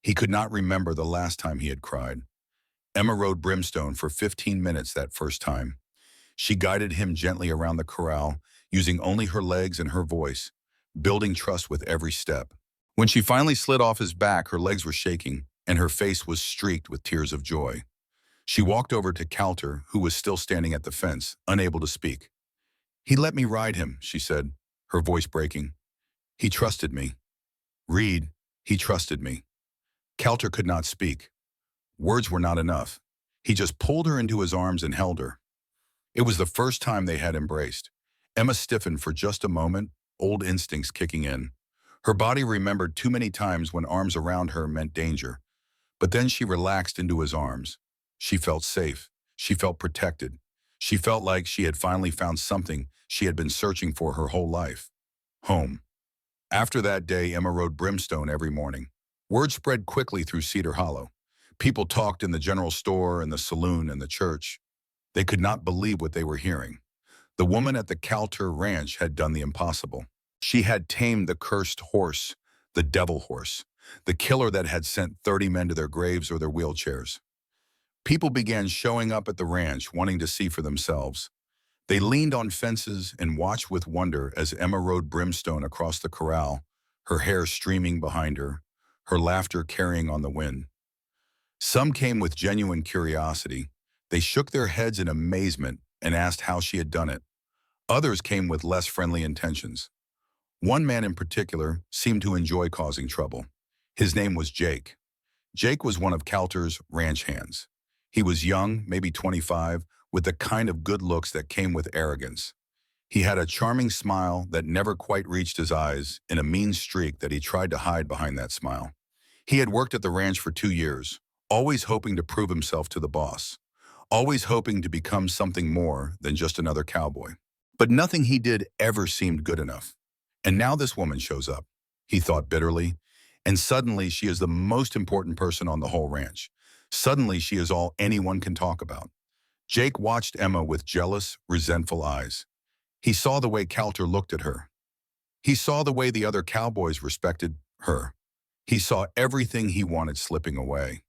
He could not remember the last time he had cried. Emma rode Brimstone for 15 minutes that first time. She guided him gently around the corral, using only her legs and her voice, building trust with every step. When she finally slid off his back, her legs were shaking, and her face was streaked with tears of joy. She walked over to Calter, who was still standing at the fence, unable to speak. He let me ride him, she said, her voice breaking. He trusted me. Reed, he trusted me. Calter could not speak. Words were not enough. He just pulled her into his arms and held her. It was the first time they had embraced. Emma stiffened for just a moment, old instincts kicking in. Her body remembered too many times when arms around her meant danger. But then she relaxed into his arms. She felt safe. She felt protected. She felt like she had finally found something she had been searching for her whole life. Home. After that day, Emma rode Brimstone every morning. Word spread quickly through Cedar Hollow. People talked in the general store, in the saloon, and the church. They could not believe what they were hearing. The woman at the Calter ranch had done the impossible. She had tamed the cursed horse, the devil horse. the killer that had sent 30 men to their graves or their wheelchairs. People began showing up at the ranch, wanting to see for themselves. They leaned on fences and watched with wonder as Emma rode Brimstone across the corral, her hair streaming behind her, her laughter carrying on the wind. Some came with genuine curiosity. They shook their heads in amazement and asked how she had done it. Others came with less friendly intentions. One man in particular seemed to enjoy causing trouble. His name was Jake. Jake was one of Calter's ranch hands. He was young, maybe 25, with the kind of good looks that came with arrogance. He had a charming smile that never quite reached his eyes and a mean streak that he tried to hide behind that smile. He had worked at the ranch for 2 years, always hoping to prove himself to the boss, always hoping to become something more than just another cowboy. But nothing he did ever seemed good enough. And now this woman shows up, he thought bitterly, and suddenly she is the most important person on the whole ranch. Suddenly she is all anyone can talk about. Jake watched Emma with jealous, resentful eyes. He saw the way Calter looked at her. He saw the way the other cowboys respected her. He saw everything he wanted slipping away.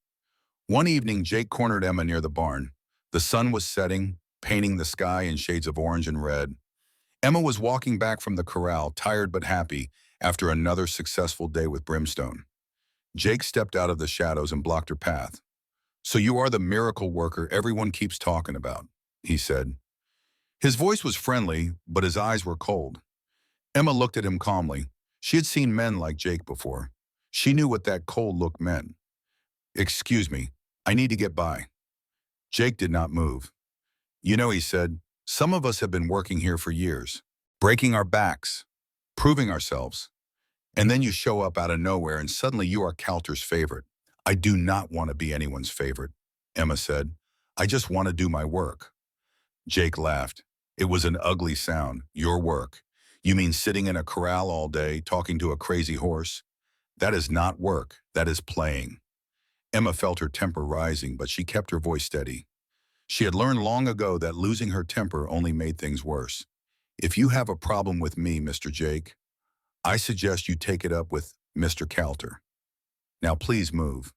One evening, Jake cornered Emma near the barn. The sun was setting, painting the sky in shades of orange and red. Emma was walking back from the corral, tired but happy, after another successful day with Brimstone. Jake stepped out of the shadows and blocked her path. "So you are the miracle worker everyone keeps talking about," he said. His voice was friendly, but his eyes were cold. Emma looked at him calmly. She had seen men like Jake before. She knew what that cold look meant. "Excuse me, I need to get by." Jake did not move. "You know," he said, "some of us have been working here for years, breaking our backs, proving ourselves. And then you show up out of nowhere and suddenly you are Calter's favorite." "I do not want to be anyone's favorite," Emma said. "I just want to do my work." Jake laughed. It was an ugly sound. "Your work? You mean sitting in a corral all day, talking to a crazy horse? That is not work. That is playing." Emma felt her temper rising, but she kept her voice steady. She had learned long ago that losing her temper only made things worse. "If you have a problem with me, Mr. Jake, I suggest you take it up with Mr. Calter. Now please move."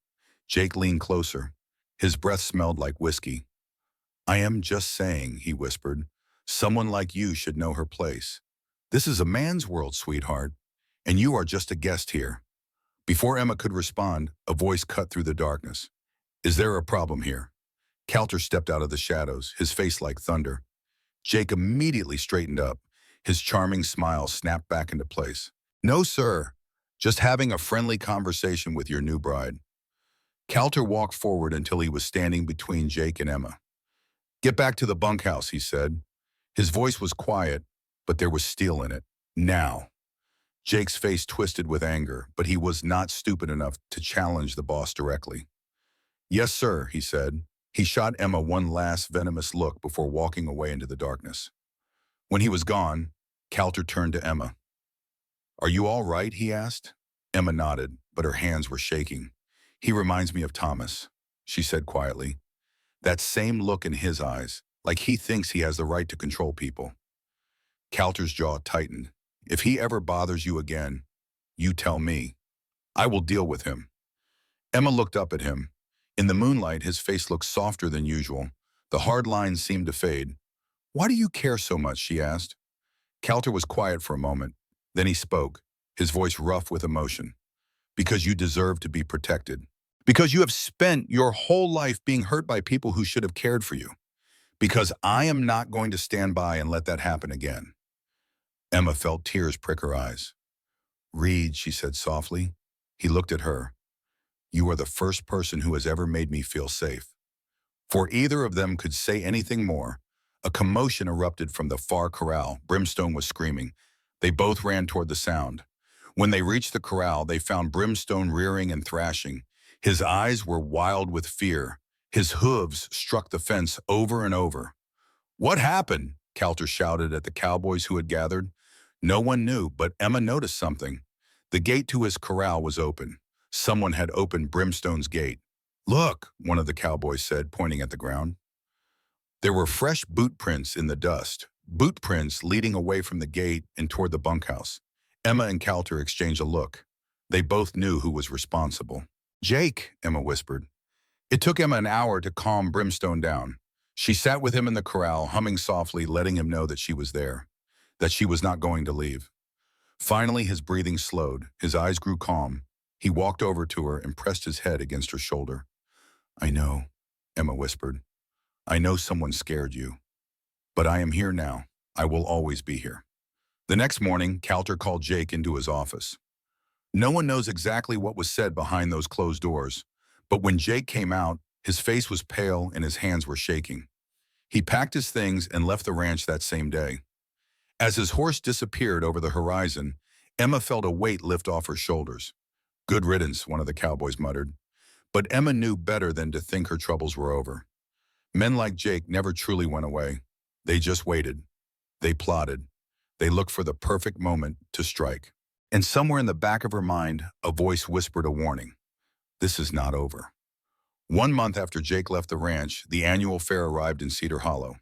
Jake leaned closer. His breath smelled like whiskey. "I am just saying," he whispered, "someone like you should know her place. This is a man's world, sweetheart, and you are just a guest here." Before Emma could respond, a voice cut through the darkness. "Is there a problem here?" Calter stepped out of the shadows, his face like thunder. Jake immediately straightened up. His charming smile snapped back into place. "No, sir. Just having a friendly conversation with your new bride." Calter walked forward until he was standing between Jake and Emma. "Get back to the bunkhouse," he said. His voice was quiet, but there was steel in it. "Now." Jake's face twisted with anger, but he was not stupid enough to challenge the boss directly. "Yes, sir," he said. He shot Emma one last venomous look before walking away into the darkness. When he was gone, Calter turned to Emma. "Are you all right?" he asked. Emma nodded, but her hands were shaking. "He reminds me of Thomas," she said quietly. "That same look in his eyes, like he thinks he has the right to control people." Calter's jaw tightened. "If he ever bothers you again, you tell me. I will deal with him." Emma looked up at him. In the moonlight, his face looked softer than usual. The hard lines seemed to fade. "Why do you care so much?" she asked. Calter was quiet for a moment. Then he spoke, his voice rough with emotion. "Because you deserve to be protected. Because you have spent your whole life being hurt by people who should have cared for you. Because I am not going to stand by and let that happen again." Emma felt tears prick her eyes. "Reed," she said softly. He looked at her. "You are the first person who has ever made me feel safe." Before either of them could say anything more, a commotion erupted from the far corral. Brimstone was screaming. They both ran toward the sound. When they reached the corral, they found Brimstone rearing and thrashing. His eyes were wild with fear. His hooves struck the fence over and over. "What happened?" Calter shouted at the cowboys who had gathered. No one knew, but Emma noticed something. The gate to his corral was open. Someone had opened Brimstone's gate. "Look," one of the cowboys said, pointing at the ground. There were fresh boot prints in the dust, boot prints leading away from the gate and toward the bunkhouse. Emma and Calter exchanged a look. They both knew who was responsible. Jake, Emma whispered. It took Emma an hour to calm Brimstone down. She sat with him in the corral, humming softly, letting him know that she was there, that she was not going to leave. Finally, his breathing slowed. His eyes grew calm. He walked over to her and pressed his head against her shoulder. I know, Emma whispered. I know someone scared you. But I am here now. I will always be here. The next morning, Coulter called Jake into his office. No one knows exactly what was said behind those closed doors, but when Jake came out, his face was pale and his hands were shaking. He packed his things and left the ranch that same day. As his horse disappeared over the horizon, Emma felt a weight lift off her shoulders. Good riddance, one of the cowboys muttered. But Emma knew better than to think her troubles were over. Men like Jake never truly went away. They just waited. They plotted. They looked for the perfect moment to strike. And somewhere in the back of her mind, a voice whispered a warning. This is not over. 1 month after Jake left the ranch, the annual fair arrived in Cedar Hollow.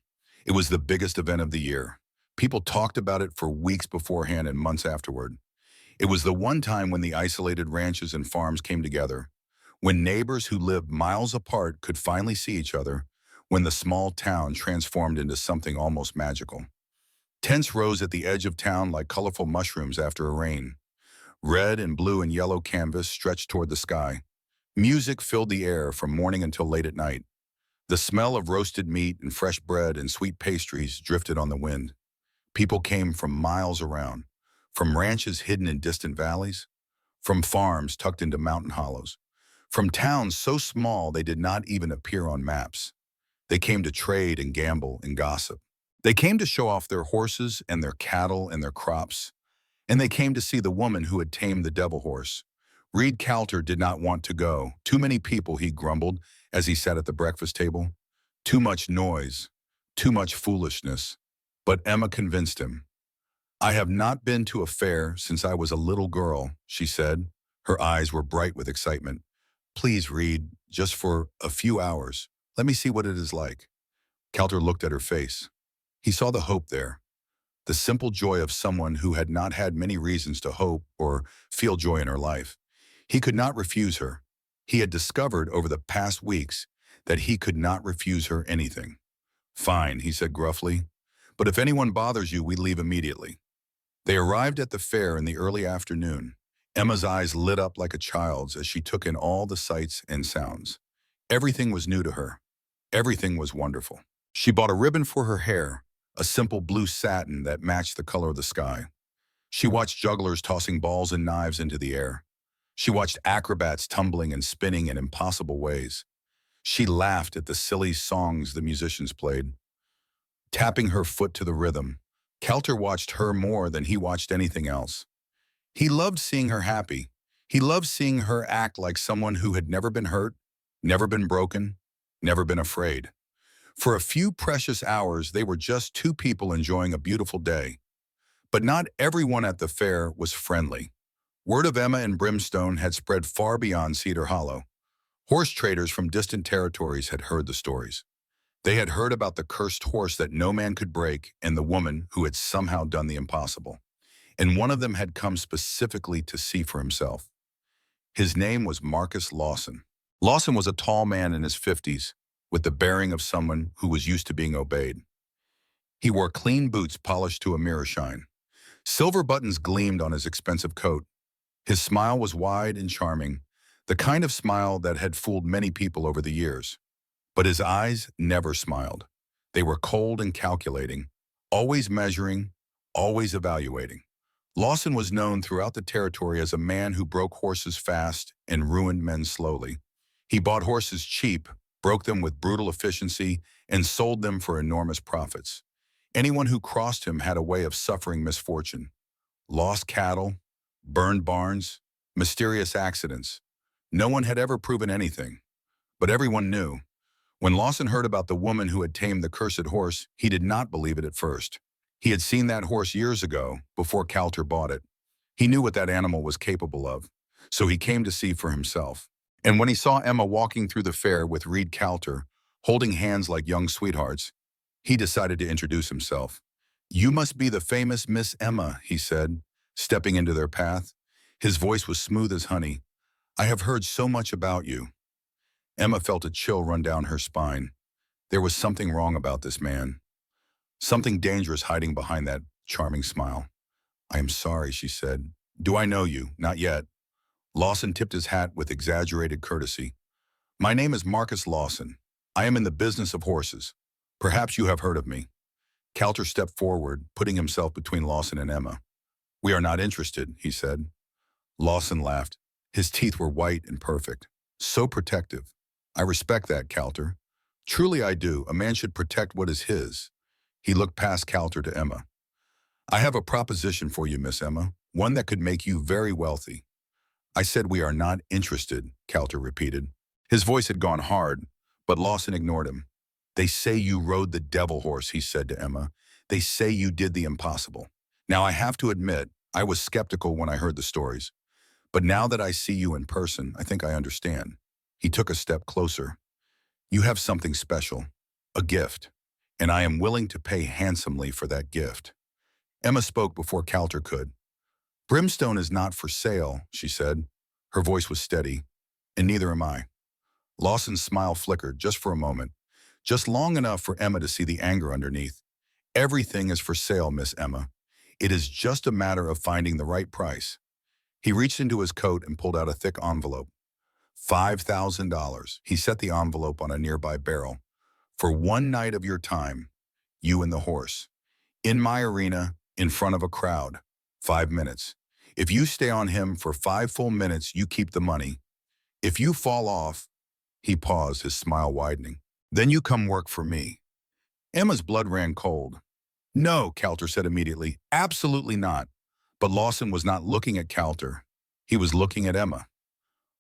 It was the biggest event of the year. People talked about it for weeks beforehand and months afterward. It was the one time when the isolated ranches and farms came together, when neighbors who lived miles apart could finally see each other, when the small town transformed into something almost magical. Tents rose at the edge of town like colorful mushrooms after a rain. Red and blue and yellow canvas stretched toward the sky. Music filled the air from morning until late at night. The smell of roasted meat and fresh bread and sweet pastries drifted on the wind. People came from miles around, from ranches hidden in distant valleys, from farms tucked into mountain hollows, from towns so small they did not even appear on maps. They came to trade and gamble and gossip. They came to show off their horses and their cattle and their crops. And they came to see the woman who had tamed the devil horse. Reed Coulter did not want to go. Too many people, he grumbled as he sat at the breakfast table. Too much noise, too much foolishness. But Emma convinced him. I have not been to a fair since I was a little girl, she said. Her eyes were bright with excitement. Please, Reed, just for a few hours. Let me see what it is like. Coulter looked at her face. He saw the hope there. The simple joy of someone who had not had many reasons to hope or feel joy in her life. He could not refuse her. He had discovered over the past weeks that he could not refuse her anything. Fine, he said gruffly, but if anyone bothers you, we leave immediately. They arrived at the fair in the early afternoon. Emma's eyes lit up like a child's as she took in all the sights and sounds. Everything was new to her. Everything was wonderful. She bought a ribbon for her hair, a simple blue satin that matched the color of the sky. She watched jugglers tossing balls and knives into the air. She watched acrobats tumbling and spinning in impossible ways. She laughed at the silly songs the musicians played. Tapping her foot to the rhythm, Coulter watched her more than he watched anything else. He loved seeing her happy. He loved seeing her act like someone who had never been hurt, never been broken, never been afraid. For a few precious hours, they were just two people enjoying a beautiful day. But not everyone at the fair was friendly. Word of Emma and Brimstone had spread far beyond Cedar Hollow. Horse traders from distant territories had heard the stories. They had heard about the cursed horse that no man could break and the woman who had somehow done the impossible. And one of them had come specifically to see for himself. His name was Marcus Lawson. Lawson was a tall man in his 50s, with the bearing of someone who was used to being obeyed. He wore clean boots polished to a mirror shine. Silver buttons gleamed on his expensive coat. His smile was wide and charming, the kind of smile that had fooled many people over the years. But his eyes never smiled. They were cold and calculating, always measuring, always evaluating. Lawson was known throughout the territory as a man who broke horses fast and ruined men slowly. He bought horses cheap, broke them with brutal efficiency, and sold them for enormous profits. Anyone who crossed him had a way of suffering misfortune. Lost cattle, burned barns, mysterious accidents. No one had ever proven anything, but everyone knew. When Lawson heard about the woman who had tamed the cursed horse, he did not believe it at first. He had seen that horse years ago, before Coulter bought it. He knew what that animal was capable of, so he came to see for himself. And when he saw Emma walking through the fair with Reed Coulter, holding hands like young sweethearts, he decided to introduce himself. "You must be the famous Miss Emma," he said, stepping into their path. His voice was smooth as honey. I have heard so much about you. Emma felt a chill run down her spine. There was something wrong about this man. Something dangerous hiding behind that charming smile. I am sorry, she said. Do I know you? Not yet. Lawson tipped his hat with exaggerated courtesy. My name is Marcus Lawson. I am in the business of horses. Perhaps you have heard of me. Calter stepped forward, putting himself between Lawson and Emma. We are not interested, he said. Lawson laughed. His teeth were white and perfect. So protective. I respect that, Calter. Truly I do. A man should protect what is his. He looked past Calter to Emma. I have a proposition for you, Miss Emma, one that could make you very wealthy. I said we are not interested, Calter repeated. His voice had gone hard, but Lawson ignored him. They say you rode the devil horse, he said to Emma. They say you did the impossible. Now I have to admit, I was skeptical when I heard the stories. But now that I see you in person, I think I understand. He took a step closer. You have something special, a gift, and I am willing to pay handsomely for that gift. Emma spoke before Calter could. Brimstone is not for sale, she said. Her voice was steady, and neither am I. Lawson's smile flickered just for a moment, just long enough for Emma to see the anger underneath. Everything is for sale, Miss Emma. It is just a matter of finding the right price. He reached into his coat and pulled out a thick envelope. $5,000. He set the envelope on a nearby barrel. For one night of your time, you and the horse. In my arena, in front of a crowd. 5 minutes. If you stay on him for 5 full minutes, you keep the money. If you fall off, he paused, his smile widening. Then you come work for me. Emma's blood ran cold. No, Calter said immediately. Absolutely not. But Lawson was not looking at Calter. He was looking at Emma.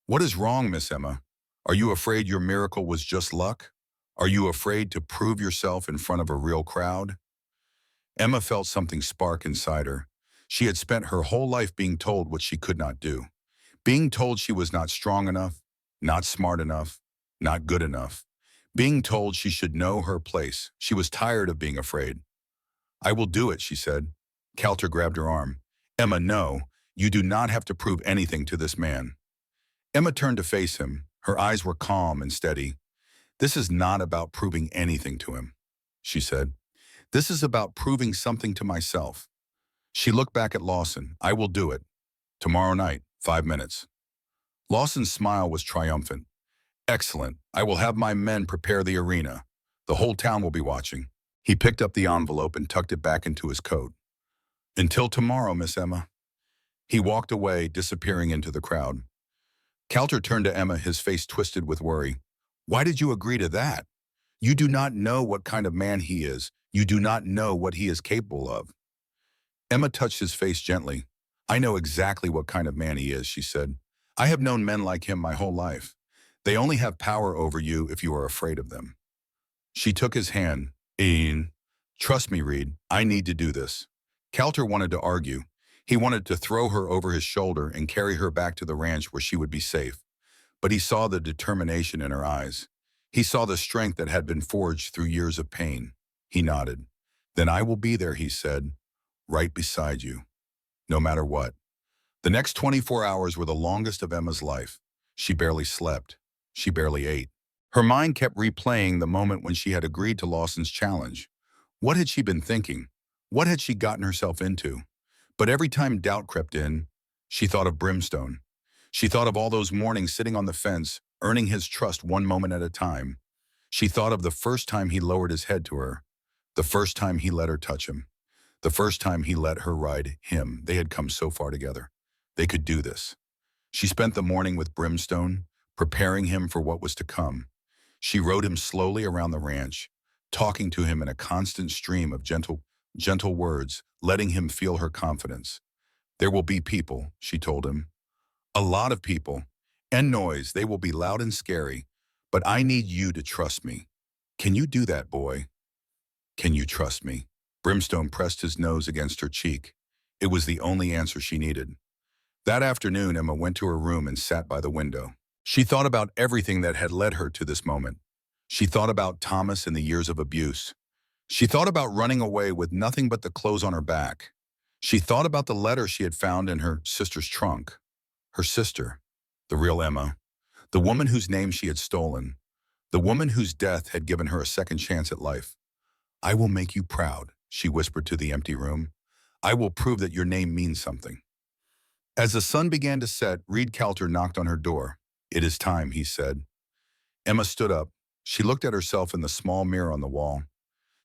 What is wrong, Miss Emma? Are you afraid your miracle was just luck? Are you afraid to prove yourself in front of a real crowd? Emma felt something spark inside her. She had spent her whole life being told what she could not do. Being told she was not strong enough, not smart enough, not good enough. Being told she should know her place. She was tired of being afraid. I will do it, she said. Calter grabbed her arm. Emma, no, you do not have to prove anything to this man. Emma turned to face him. Her eyes were calm and steady. This is not about proving anything to him, she said. This is about proving something to myself. She looked back at Lawson. I will do it. Tomorrow night, 5 minutes. Lawson's smile was triumphant. Excellent. I will have my men prepare the arena. The whole town will be watching. He picked up the envelope and tucked it back into his coat. Until tomorrow, Miss Emma. He walked away, disappearing into the crowd. Calter turned to Emma, his face twisted with worry. Why did you agree to that? You do not know what kind of man he is. You do not know what he is capable of. Emma touched his face gently. I know exactly what kind of man he is, she said. I have known men like him my whole life. They only have power over you if you are afraid of them. She took his hand. Ian, trust me, Reed, I need to do this. Calter wanted to argue. He wanted to throw her over his shoulder and carry her back to the ranch where she would be safe. But he saw the determination in her eyes. He saw the strength that had been forged through years of pain. He nodded. Then I will be there, he said, right beside you, no matter what. The next 24 hours were the longest of Emma's life. She barely slept. She barely ate. Her mind kept replaying the moment when she had agreed to Lawson's challenge. What had she been thinking? What had she gotten herself into? But every time doubt crept in, she thought of Brimstone. She thought of all those mornings sitting on the fence, earning his trust one moment at a time. She thought of the first time he lowered his head to her, the first time he let her touch him, the first time he let her ride him. They had come so far together. They could do this. She spent the morning with Brimstone, preparing him for what was to come. She rode him slowly around the ranch, talking to him in a constant stream of gentle words, letting him feel her confidence. There will be people, she told him. A lot of people. And noise. They will be loud and scary. But I need you to trust me. Can you do that, boy? Can you trust me? Brimstone pressed his nose against her cheek. It was the only answer she needed. That afternoon, Emma went to her room and sat by the window. She thought about everything that had led her to this moment. She thought about Thomas and the years of abuse. She thought about running away with nothing but the clothes on her back. She thought about the letter she had found in her sister's trunk. Her sister, the real Emma, the woman whose name she had stolen, the woman whose death had given her a second chance at life. "I will make you proud," she whispered to the empty room. "I will prove that your name means something." As the sun began to set, Reed Calter knocked on her door. "It is time," he said. Emma stood up. She looked at herself in the small mirror on the wall.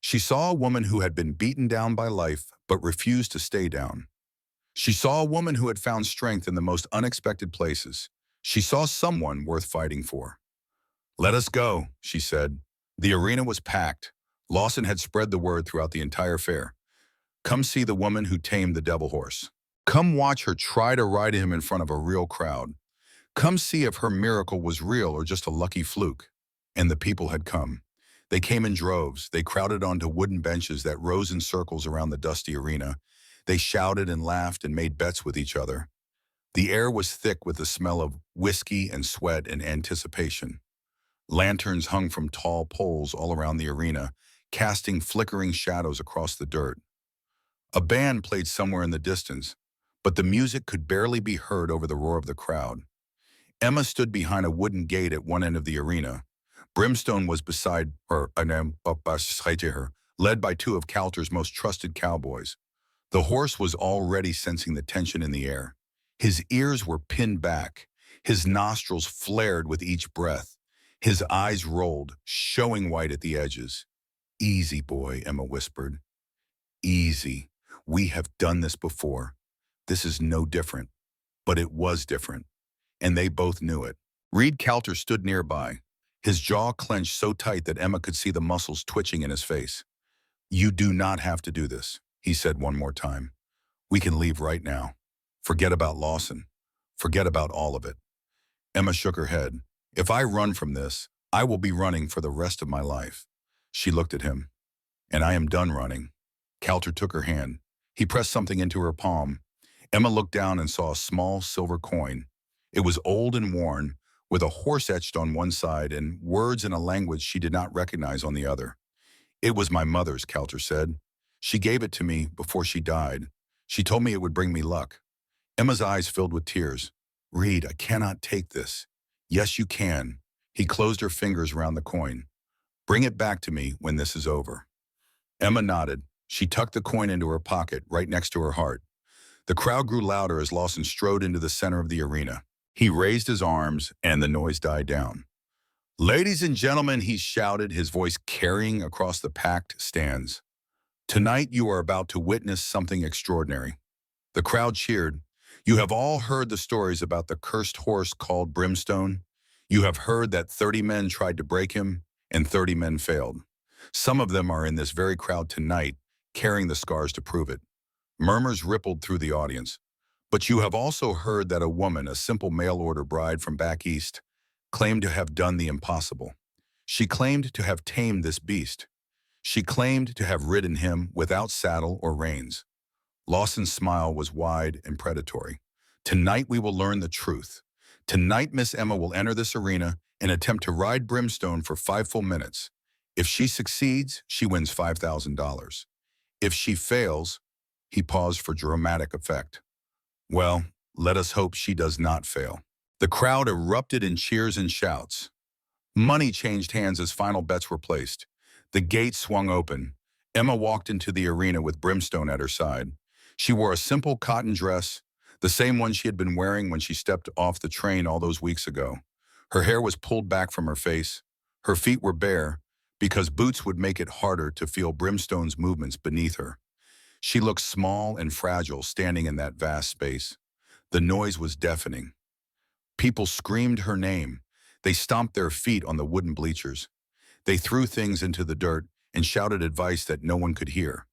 She saw a woman who had been beaten down by life but refused to stay down. She saw a woman who had found strength in the most unexpected places. She saw someone worth fighting for. "Let us go," she said. The arena was packed. Lawson had spread the word throughout the entire fair. "Come see the woman who tamed the devil horse. Come watch her try to ride him in front of a real crowd. Come see if her miracle was real or just a lucky fluke." And the people had come. They came in droves. They crowded onto wooden benches that rose in circles around the dusty arena. They shouted and laughed and made bets with each other. The air was thick with the smell of whiskey and sweat and anticipation. Lanterns hung from tall poles all around the arena, casting flickering shadows across the dirt. A band played somewhere in the distance, but the music could barely be heard over the roar of the crowd. Emma stood behind a wooden gate at one end of the arena. Brimstone was beside her, led by two of Calter's most trusted cowboys. The horse was already sensing the tension in the air. His ears were pinned back. His nostrils flared with each breath. His eyes rolled, showing white at the edges. "Easy, boy," Emma whispered. "Easy. We have done this before. This is no different." But it was different, and they both knew it. Reed Calter stood nearby, his jaw clenched so tight that Emma could see the muscles twitching in his face. "You do not have to do this," he said one more time. "We can leave right now. Forget about Lawson. Forget about all of it." Emma shook her head. "If I run from this, I will be running for the rest of my life." She looked at him. "And I am done running." Calter took her hand. He pressed something into her palm. Emma looked down and saw a small silver coin. It was old and worn, with a horse etched on one side and words in a language she did not recognize on the other. "It was my mother's," Calter said. "She gave it to me before she died. She told me it would bring me luck." Emma's eyes filled with tears. "Reed, I cannot take this." "Yes, you can." He closed her fingers around the coin. "Bring it back to me when this is over." Emma nodded. She tucked the coin into her pocket, right next to her heart. The crowd grew louder as Lawson strode into the center of the arena. He raised his arms, and the noise died down. "Ladies and gentlemen," he shouted, his voice carrying across the packed stands. "Tonight you are about to witness something extraordinary." The crowd cheered. "You have all heard the stories about the cursed horse called Brimstone. You have heard that 30 men tried to break him, and 30 men failed. Some of them are in this very crowd tonight, carrying the scars to prove it." Murmurs rippled through the audience. "But you have also heard that a woman, a simple mail-order bride from back east, claimed to have done the impossible. She claimed to have tamed this beast. She claimed to have ridden him without saddle or reins." Lawson's smile was wide and predatory. "Tonight we will learn the truth. Tonight Miss Emma will enter this arena and attempt to ride Brimstone for 5 full minutes. If she succeeds, she wins $5,000. If she fails—" He paused for dramatic effect. "Well, let us hope she does not fail." The crowd erupted in cheers and shouts. Money changed hands as final bets were placed. The gate swung open. Emma walked into the arena with Brimstone at her side. She wore a simple cotton dress, the same one she had been wearing when she stepped off the train all those weeks ago. Her hair was pulled back from her face. Her feet were bare, because boots would make it harder to feel Brimstone's movements beneath her. She looked small and fragile standing in that vast space. The noise was deafening. People screamed her name. They stomped their feet on the wooden bleachers. They threw things into the dirt and shouted advice that no one could hear.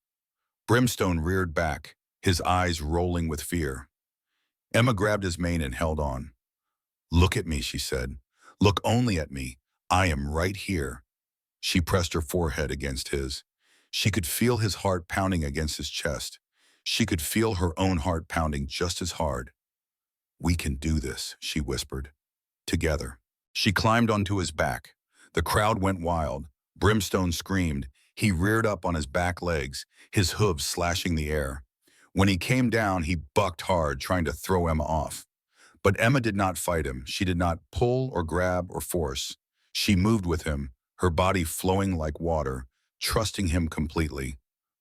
Brimstone reared back, his eyes rolling with fear. Emma grabbed his mane and held on. "Look at me," she said. "Look only at me. I am right here." She pressed her forehead against his. She could feel his heart pounding against his chest. She could feel her own heart pounding just as hard. "We can do this," she whispered. "Together." She climbed onto his back. The crowd went wild. Brimstone screamed. He reared up on his back legs, his hooves slashing the air. When he came down, he bucked hard, trying to throw Emma off. But Emma did not fight him. She did not pull or grab or force. She moved with him, her body flowing like water, trusting him completely.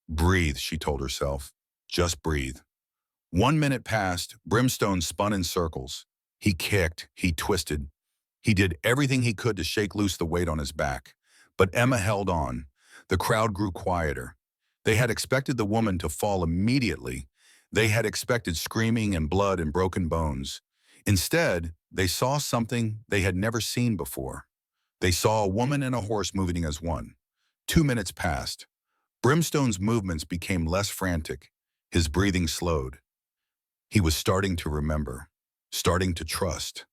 Breathe, she told herself. Just breathe. 1 minute passed. Brimstone spun in circles. He kicked, he twisted. He did everything he could to shake loose the weight on his back. But Emma held on. The crowd grew quieter. They had expected the woman to fall immediately. They had expected screaming and blood and broken bones. Instead, they saw something they had never seen before. They saw a woman and a horse moving as one. 2 minutes passed. Brimstone's movements became less frantic. His breathing slowed. He was starting to remember, starting to trust.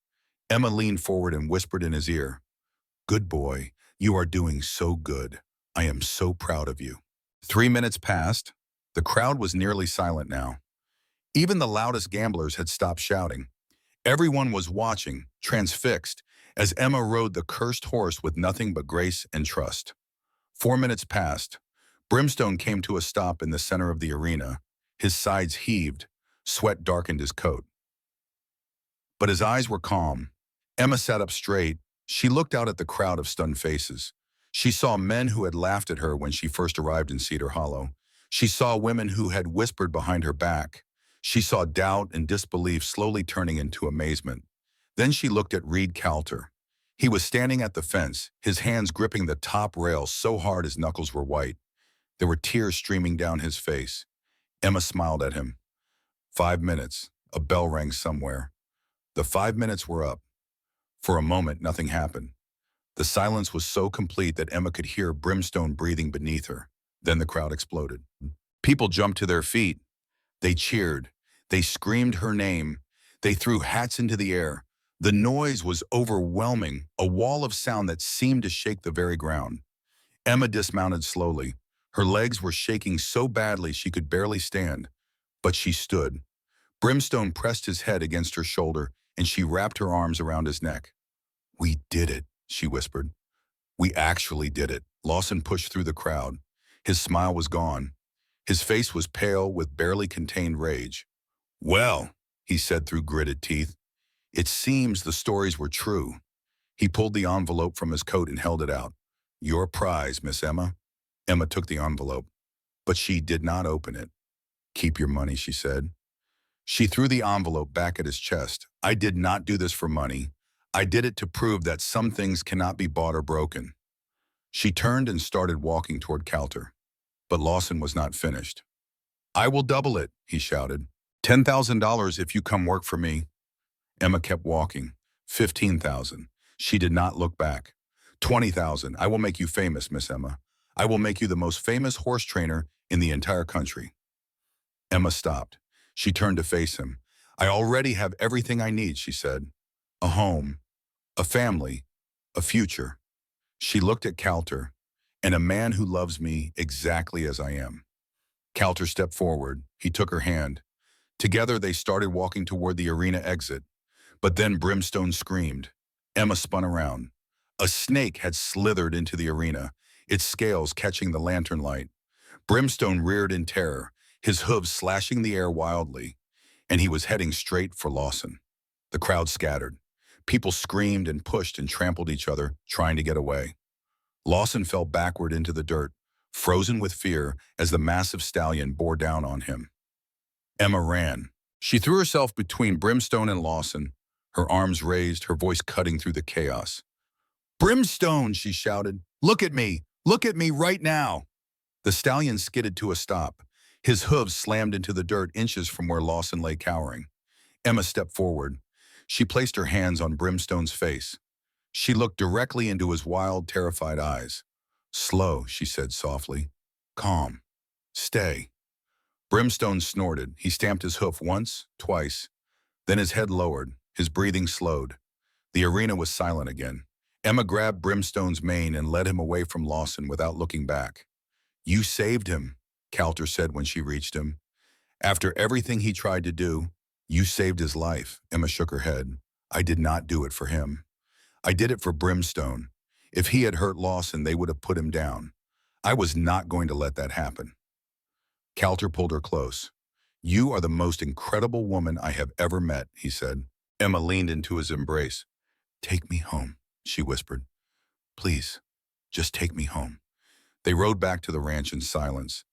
Emma leaned forward and whispered in his ear, "Good boy, you are doing so good. I am so proud of you." 3 minutes passed. The crowd was nearly silent now. Even the loudest gamblers had stopped shouting. Everyone was watching, transfixed, as Emma rode the cursed horse with nothing but grace and trust. 4 minutes passed. Brimstone came to a stop in the center of the arena. His sides heaved. Sweat darkened his coat. But his eyes were calm. Emma sat up straight. She looked out at the crowd of stunned faces. She saw men who had laughed at her when she first arrived in Cedar Hollow. She saw women who had whispered behind her back. She saw doubt and disbelief slowly turning into amazement. Then she looked at Reed Coulter. He was standing at the fence, his hands gripping the top rail so hard his knuckles were white. There were tears streaming down his face. Emma smiled at him. 5 minutes. A bell rang somewhere. The 5 minutes were up. For a moment, nothing happened. The silence was so complete that Emma could hear Brimstone breathing beneath her. Then the crowd exploded. People jumped to their feet. They cheered. They screamed her name. They threw hats into the air. The noise was overwhelming, a wall of sound that seemed to shake the very ground. Emma dismounted slowly. Her legs were shaking so badly she could barely stand. But she stood. Brimstone pressed his head against her shoulder, and she wrapped her arms around his neck. "We did it," she whispered. "We actually did it." Lawson pushed through the crowd. His smile was gone. His face was pale with barely contained rage. "Well," he said through gritted teeth, "it seems the stories were true." He pulled the envelope from his coat and held it out. "Your prize, Miss Emma." Emma took the envelope, but she did not open it. "Keep your money," she said. She threw the envelope back at his chest. "I did not do this for money. I did it to prove that some things cannot be bought or broken." She turned and started walking toward Coulter. But Lawson was not finished. "I will double it," he shouted. $10,000 if you come work for me." Emma kept walking. 15,000. She did not look back. 20,000. "I will make you famous, Miss Emma. I will make you the most famous horse trainer in the entire country." Emma stopped. She turned to face him. "I already have everything I need," she said. "A home, a family, a future." She looked at Coulter, "and a man who loves me exactly as I am." Coulter stepped forward. He took her hand. Together they started walking toward the arena exit. But then Brimstone screamed. Emma spun around. A snake had slithered into the arena, its scales catching the lantern light. Brimstone reared in terror, his hooves slashing the air wildly, and he was heading straight for Lawson. The crowd scattered. People screamed and pushed and trampled each other, trying to get away. Lawson fell backward into the dirt, frozen with fear as the massive stallion bore down on him. Emma ran. She threw herself between Brimstone and Lawson, her arms raised, her voice cutting through the chaos. "Brimstone!" she shouted. "Look at me! Look at me right now!" The stallion skidded to a stop. His hooves slammed into the dirt inches from where Lawson lay cowering. Emma stepped forward. She placed her hands on Brimstone's face. She looked directly into his wild, terrified eyes. "Slow," she said softly. "Calm. Stay." Brimstone snorted. He stamped his hoof once, twice. Then his head lowered. His breathing slowed. The arena was silent again. Emma grabbed Brimstone's mane and led him away from Lawson without looking back. "You saved him," Coulter said when she reached him. "After everything he tried to do, you saved his life." Emma shook her head. "I did not do it for him. I did it for Brimstone. If he had hurt Lawson, they would have put him down. I was not going to let that happen." Coulter pulled her close. "You are the most incredible woman I have ever met," he said. Emma leaned into his embrace. "Take me home," she whispered. "Please, just take me home." They rode back to the ranch in silence.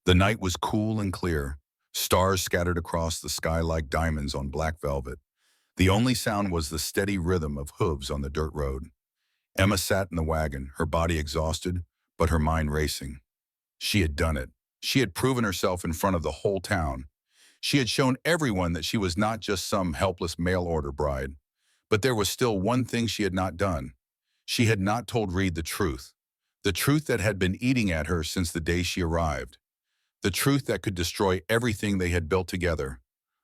The night was cool and clear, stars scattered across the sky like diamonds on black velvet. The only sound was the steady rhythm of hooves on the dirt road. Emma sat in the wagon, her body exhausted, but her mind racing. She had done it. She had proven herself in front of the whole town. She had shown everyone that she was not just some helpless mail-order bride. But there was still one thing she had not done. She had not told Reed the truth that had been eating at her since the day she arrived, the truth that could destroy everything they had built together,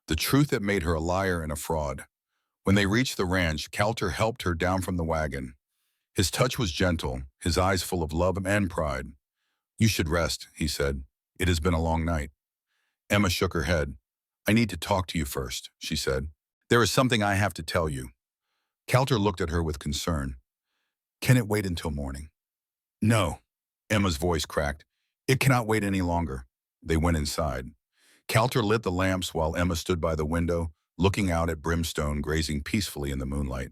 the truth that made her a liar and a fraud. When they reached the ranch, Calter helped her down from the wagon. His touch was gentle, his eyes full of love and pride. "You should rest," he said. "It has been a long night." Emma shook her head. "I need to talk to you first," she said. "There is something I have to tell you." Calter looked at her with concern. "Can it wait until morning?" "No." Emma's voice cracked. "It cannot wait any longer." They went inside. Calter lit the lamps while Emma stood by the window, looking out at Brimstone grazing peacefully in the moonlight.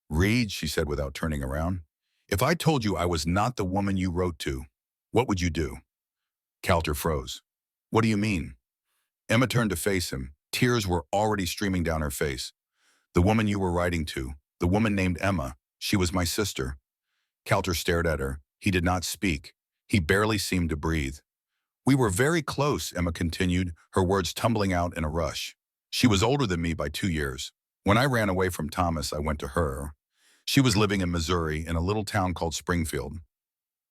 "Reed," she said without turning around, "if I told you I was not the woman you wrote to, what would you do?" Calter froze. "What do you mean?" Emma turned to face him. Tears were already streaming down her face. "The woman you were writing to, the woman named Emma, she was my sister." Calter stared at her. He did not speak. He barely seemed to breathe. "We were very close," Emma continued, her words tumbling out in a rush. "She was older than me by 2 years. When I ran away from Thomas, I went to her. She was living in Missouri in a little town called Springfield.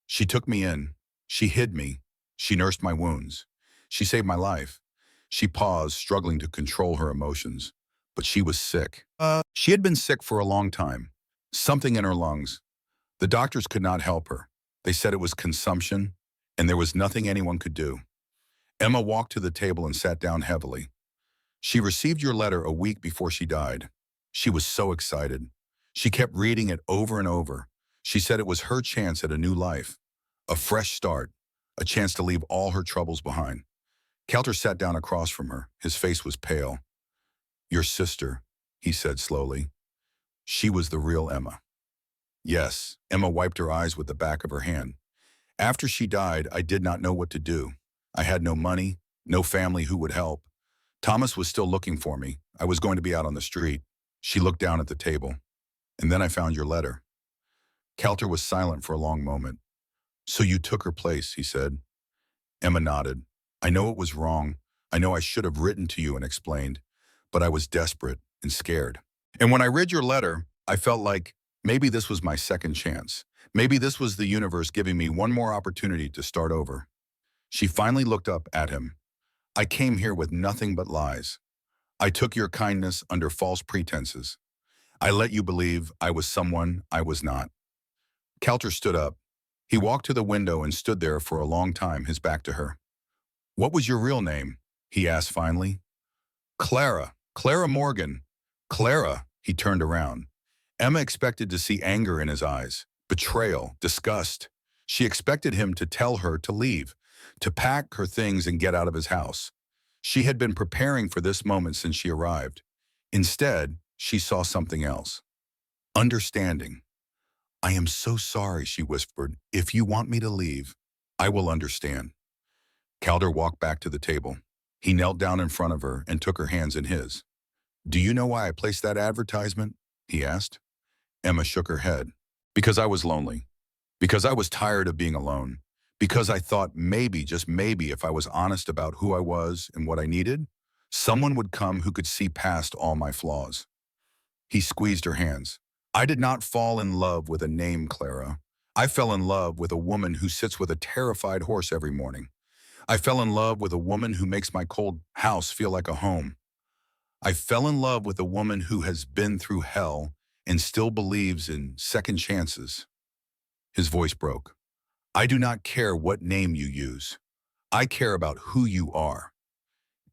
She took me in. She hid me. She nursed my wounds. She saved my life." She paused, struggling to control her emotions. But she was sick. She had been sick for a long time. Something in her lungs. The doctors could not help her. They said it was consumption, and there was nothing anyone could do. Emma walked to the table and sat down heavily. "She received your letter a week before she died. She was so excited. She kept reading it over and over. She said it was her chance at a new life, a fresh start, a chance to leave all her troubles behind." Calter sat down across from her. His face was pale. "Your sister," he said slowly. "She was the real Emma." "Yes." Emma wiped her eyes with the back of her hand. "After she died, I did not know what to do. I had no money, no family who would help. Thomas was still looking for me. I was going to be out on the street." She looked down at the table. "And then I found your letter." Calter was silent for a long moment. "So you took her place," he said. Emma nodded. "I know it was wrong. I know I should have written to you and explained. But I was desperate and scared. And when I read your letter, I felt like maybe this was my second chance. Maybe this was the universe giving me one more opportunity to start over." She finally looked up at him. "I came here with nothing but lies. I took your kindness under false pretenses. I let you believe I was someone I was not." Calter stood up. He walked to the window and stood there for a long time, his back to her. "What was your real name?" he asked finally. "Clara. Clara Morgan." "Clara." He turned around. Emma expected to see anger in his eyes, betrayal, disgust. She expected him to tell her to leave, to pack her things and get out of his house. She had been preparing for this moment since she arrived. Instead, she saw something else. Understanding. "I am so sorry," she whispered. "If you want me to leave, I will understand." Calder walked back to the table. He knelt down in front of her and took her hands in his. "Do you know why I placed that advertisement?" he asked. Emma shook her head. "Because I was lonely. Because I was tired of being alone. Because I thought maybe, just maybe, if I was honest about who I was and what I needed, someone would come who could see past all my flaws." He squeezed her hands. "I did not fall in love with a name, Clara. I fell in love with a woman who sits with a terrified horse every morning. I fell in love with a woman who makes my cold house feel like a home. I fell in love with a woman who has been through hell and still believes in second chances." His voice broke. "I do not care what name you use. I care about who you are."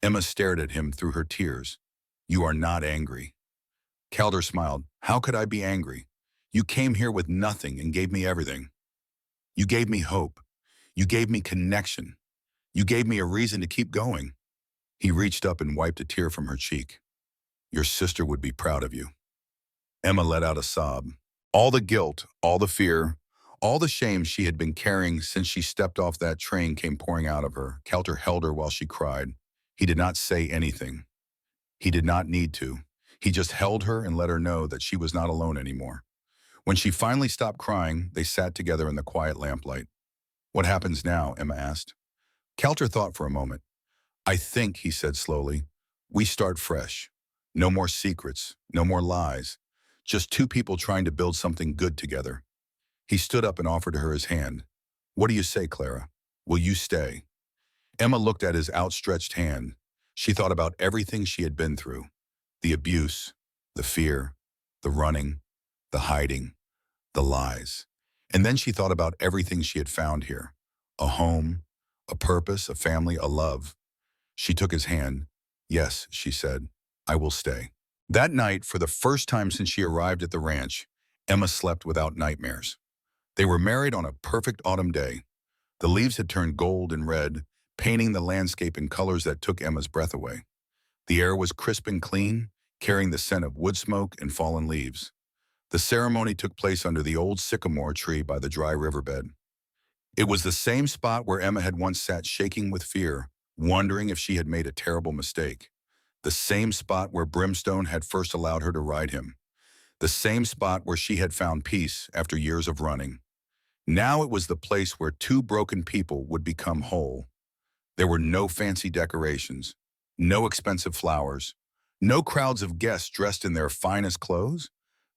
Emma stared at him through her tears. "You are not angry." Calder smiled. "How could I be angry? You came here with nothing and gave me everything. You gave me hope. You gave me connection. You gave me a reason to keep going." He reached up and wiped a tear from her cheek. Your sister would be proud of you." Emma let out a sob. All the guilt, all the fear, all the shame she had been carrying since she stepped off that train came pouring out of her. Calter held her while she cried. He did not say anything. He did not need to. He just held her and let her know that she was not alone anymore. When she finally stopped crying, they sat together in the quiet lamplight. "What happens now?" Emma asked. Calter thought for a moment. "I think," he said slowly, "we start fresh. No more secrets, no more lies. Just two people trying to build something good together." He stood up and offered her his hand. "What do you say, Clara? Will you stay?" Emma looked at his outstretched hand. She thought about everything she had been through. The abuse, the fear, the running, the hiding, the lies. And then she thought about everything she had found here. A home, a purpose, a family, a love. She took his hand. "Yes," she said, "I will stay." That night, for the first time since she arrived at the ranch, Emma slept without nightmares. They were married on a perfect autumn day. The leaves had turned gold and red, painting the landscape in colors that took Emma's breath away. The air was crisp and clean, carrying the scent of wood smoke and fallen leaves. The ceremony took place under the old sycamore tree by the dry riverbed. It was the same spot where Emma had once sat shaking with fear, wondering if she had made a terrible mistake. The same spot where Brimstone had first allowed her to ride him. The same spot where she had found peace after years of running. Now it was the place where two broken people would become whole. There were no fancy decorations, no expensive flowers, no crowds of guests dressed in their finest clothes.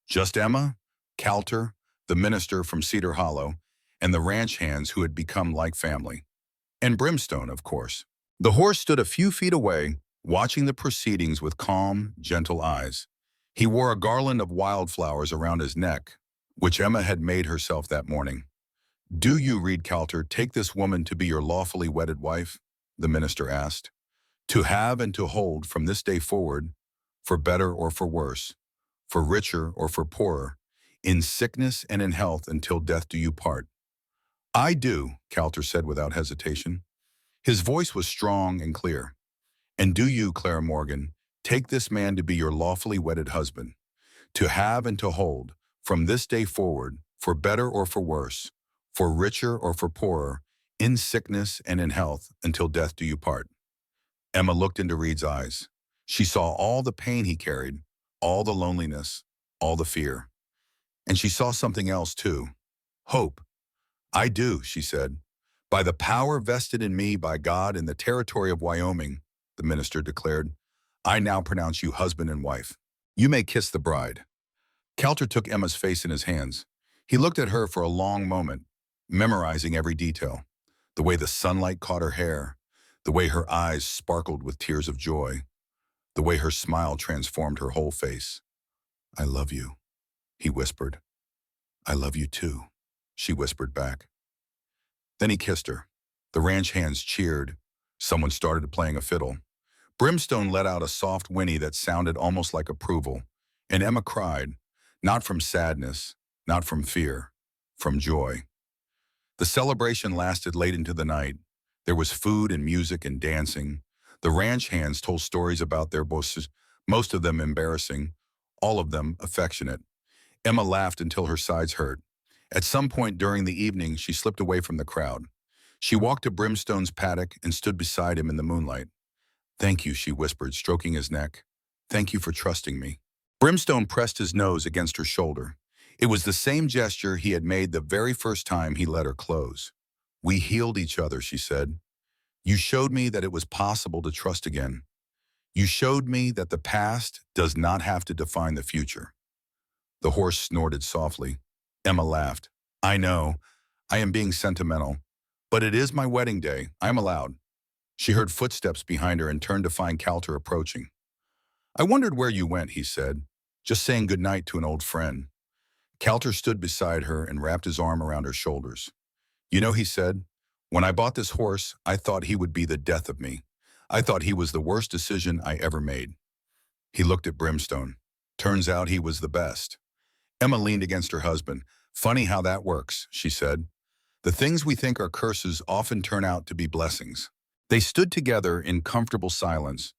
Just Emma, Calter, the minister from Cedar Hollow, and the ranch hands who had become like family. And Brimstone, of course. The horse stood a few feet away, watching the proceedings with calm, gentle eyes. He wore a garland of wildflowers around his neck, which Emma had made herself that morning. "Do you, Reed Calter, take this woman to be your lawfully wedded wife?" the minister asked. "To have and to hold from this day forward, for better or for worse, for richer or for poorer, in sickness and in health until death do you part?" "I do," Calter said without hesitation. His voice was strong and clear. "And do you, Clara Morgan, take this man to be your lawfully wedded husband, to have and to hold, from this day forward, for better or for worse, for richer or for poorer, in sickness and in health, until death do you part?" Emma looked into Reed's eyes. She saw all the pain he carried, all the loneliness, all the fear. And she saw something else too, hope. "I do," she said. "By the power vested in me by God in the territory of Wyoming," the minister declared, "I now pronounce you husband and wife. You may kiss the bride." Calter took Emma's face in his hands. He looked at her for a long moment, memorizing every detail. The way the sunlight caught her hair, the way her eyes sparkled with tears of joy, the way her smile transformed her whole face. "I love you," he whispered. "I love you too," she whispered back. Then he kissed her. The ranch hands cheered. Someone started playing a fiddle. Brimstone let out a soft whinny that sounded almost like approval, and Emma cried, not from sadness, not from fear, from joy. The celebration lasted late into the night. There was food and music and dancing. The ranch hands told stories about their bosses, most of them embarrassing, all of them affectionate. Emma laughed until her sides hurt. At some point during the evening, she slipped away from the crowd. She walked to Brimstone's paddock and stood beside him in the moonlight. "Thank you," she whispered, stroking his neck. "Thank you for trusting me." Brimstone pressed his nose against her shoulder. It was the same gesture he had made the very first time he let her close. "We healed each other," she said. "You showed me that it was possible to trust again. You showed me that the past does not have to define the future." The horse snorted softly. Emma laughed. "I know. I am being sentimental. But it is my wedding day. I am allowed." She heard footsteps behind her and turned to find Calter approaching. "I wondered where you went," he said. "Just saying goodnight to an old friend." Calter stood beside her and wrapped his arm around her shoulders. "You know," he said, "when I bought this horse, I thought he would be the death of me. I thought he was the worst decision I ever made." He looked at Brimstone. "Turns out he was the best." Emma leaned against her husband. "Funny how that works," she said. "The things we think are curses often turn out to be blessings." They stood together in comfortable silence,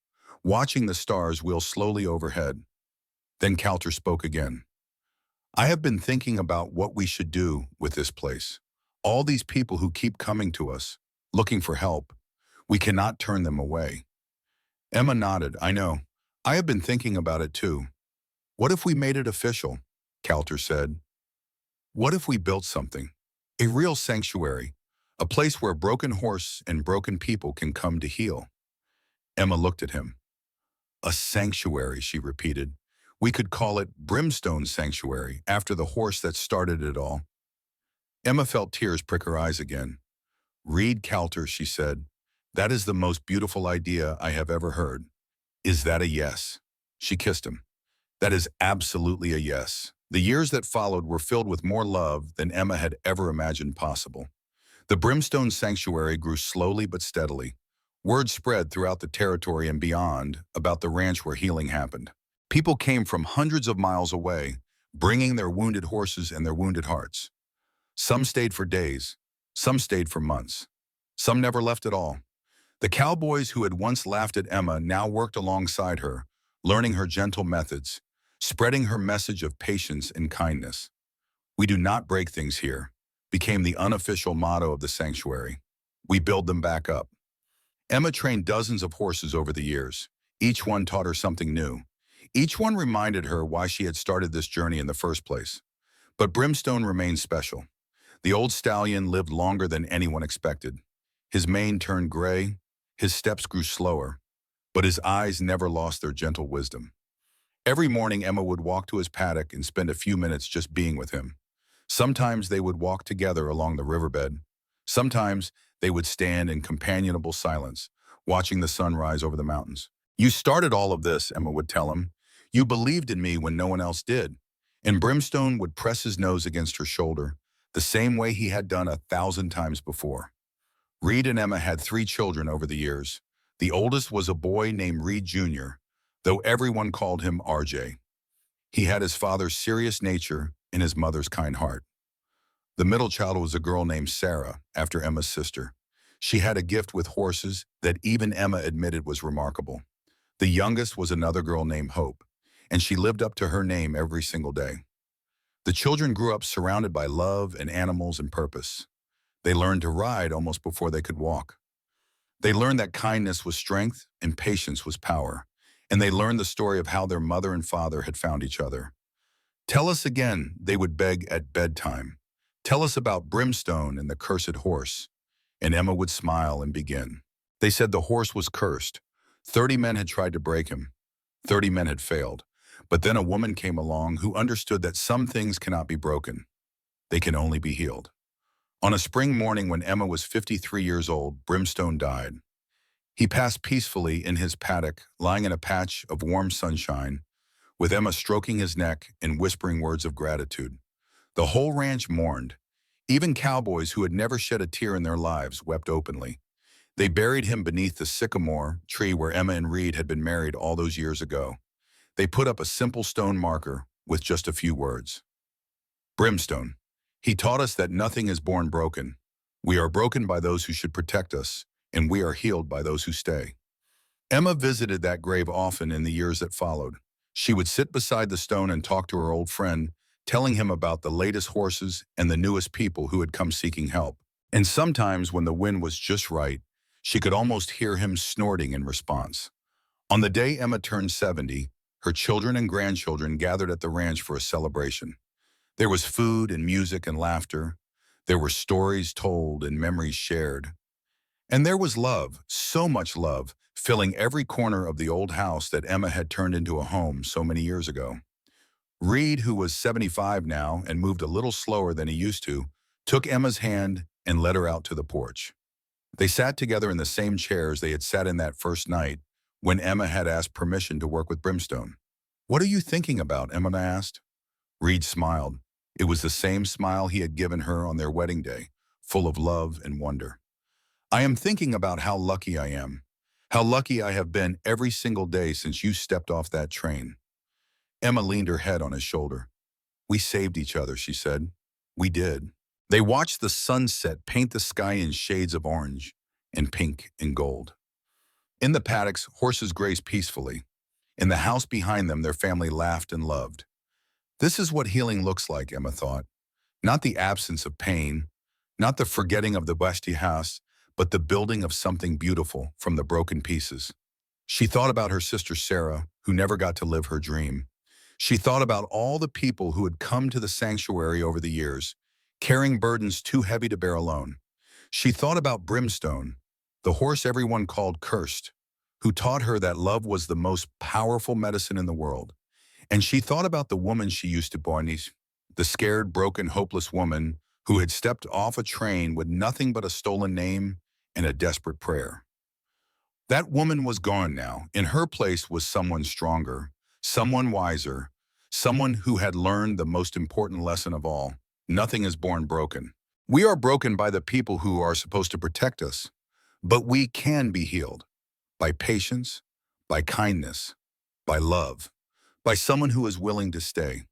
watching the stars wheel slowly overhead. Then Coulter spoke again. I have been thinking about what we should do with this place. All these people who keep coming to us, looking for help, we cannot turn them away. Emma nodded. I know. I have been thinking about it too. What if we made it official? Coulter said. What if we built something? A real sanctuary, a place where a broken horse and broken people can come to heal. Emma looked at him. A sanctuary, she repeated. We could call it Brimstone Sanctuary, after the horse that started it all. Emma felt tears prick her eyes again. Read Coulter, she said. That is the most beautiful idea I have ever heard. Is that a yes? She kissed him. That is absolutely a yes. The years that followed were filled with more love than Emma had ever imagined possible. The Brimstone Sanctuary grew slowly but steadily. Word spread throughout the territory and beyond about the ranch where healing happened. People came from hundreds of miles away, bringing their wounded horses and their wounded hearts. Some stayed for days, some stayed for months. Some never left at all. The cowboys who had once laughed at Emma now worked alongside her, learning her gentle methods, spreading her message of patience and kindness. We do not break things here, became the unofficial motto of the sanctuary. We build them back up. Emma trained dozens of horses over the years. Each one taught her something new. Each one reminded her why she had started this journey in the first place. But Brimstone remained special. The old stallion lived longer than anyone expected. His mane turned gray, his steps grew slower, but his eyes never lost their gentle wisdom. Every morning Emma would walk to his paddock and spend a few minutes just being with him. Sometimes they would walk together along the riverbed. Sometimes they would stand in companionable silence, watching the sun rise over the mountains. You started all of this, Emma would tell him. You believed in me when no one else did. And Brimstone would press his nose against her shoulder, the same way he had done 1,000 times before. Reed and Emma had 3 children over the years. The oldest was a boy named Reed Jr., though everyone called him RJ. He had his father's serious nature and his mother's kind heart. The middle child was a girl named Sarah, after Emma's sister. She had a gift with horses that even Emma admitted was remarkable. The youngest was another girl named Hope, and she lived up to her name every single day. The children grew up surrounded by love and animals and purpose. They learned to ride almost before they could walk. They learned that kindness was strength and patience was power, and they learned the story of how their mother and father had found each other. Tell us again, they would beg at bedtime. Tell us about Brimstone and the cursed horse. And Emma would smile and begin. They said the horse was cursed. 30 men had tried to break him. 30 men had failed. But then a woman came along who understood that some things cannot be broken. They can only be healed. On a spring morning when Emma was 53 years old, Brimstone died. He passed peacefully in his paddock, lying in a patch of warm sunshine, with Emma stroking his neck and whispering words of gratitude. The whole ranch mourned. Even cowboys who had never shed a tear in their lives wept openly. They buried him beneath the sycamore tree where Emma and Reed had been married all those years ago. They put up a simple stone marker with just a few words. Brimstone. He taught us that nothing is born broken. We are broken by those who should protect us, and we are healed by those who stay. Emma visited that grave often in the years that followed. She would sit beside the stone and talk to her old friend, telling him about the latest horses and the newest people who had come seeking help. And sometimes when the wind was just right, she could almost hear him snorting in response. On the day Emma turned 70, her children and grandchildren gathered at the ranch for a celebration. There was food and music and laughter. There were stories told and memories shared. And there was love, so much love, filling every corner of the old house that Emma had turned into a home so many years ago. Reed, who was 75 now and moved a little slower than he used to, took Emma's hand and led her out to the porch. They sat together in the same chairs they had sat in that first night when Emma had asked permission to work with Brimstone. What are you thinking about? Emma asked. Reed smiled. It was the same smile he had given her on their wedding day, full of love and wonder. I am thinking about how lucky I am. How lucky I have been every single day since you stepped off that train. Emma leaned her head on his shoulder. We saved each other, she said. We did. They watched the sunset paint the sky in shades of orange and pink and gold. In the paddocks, horses grazed peacefully. In the house behind them, their family laughed and loved. This is what healing looks like, Emma thought. Not the absence of pain, not the forgetting of the bestie house, but the building of something beautiful from the broken pieces. She thought about her sister Sarah, who never got to live her dream. She thought about all the people who had come to the sanctuary over the years, carrying burdens too heavy to bear alone. She thought about Brimstone, the horse everyone called cursed, who taught her that love was the most powerful medicine in the world. And she thought about the woman she used to Boynies, the scared, broken, hopeless woman who had stepped off a train with nothing but a stolen name and a desperate prayer. That woman was gone now. In her place was someone stronger, someone wiser, someone who had learned the most important lesson of all. Nothing is born broken. We are broken by the people who are supposed to protect us, but we can be healed by patience, by kindness, by love, by someone who is willing to stay.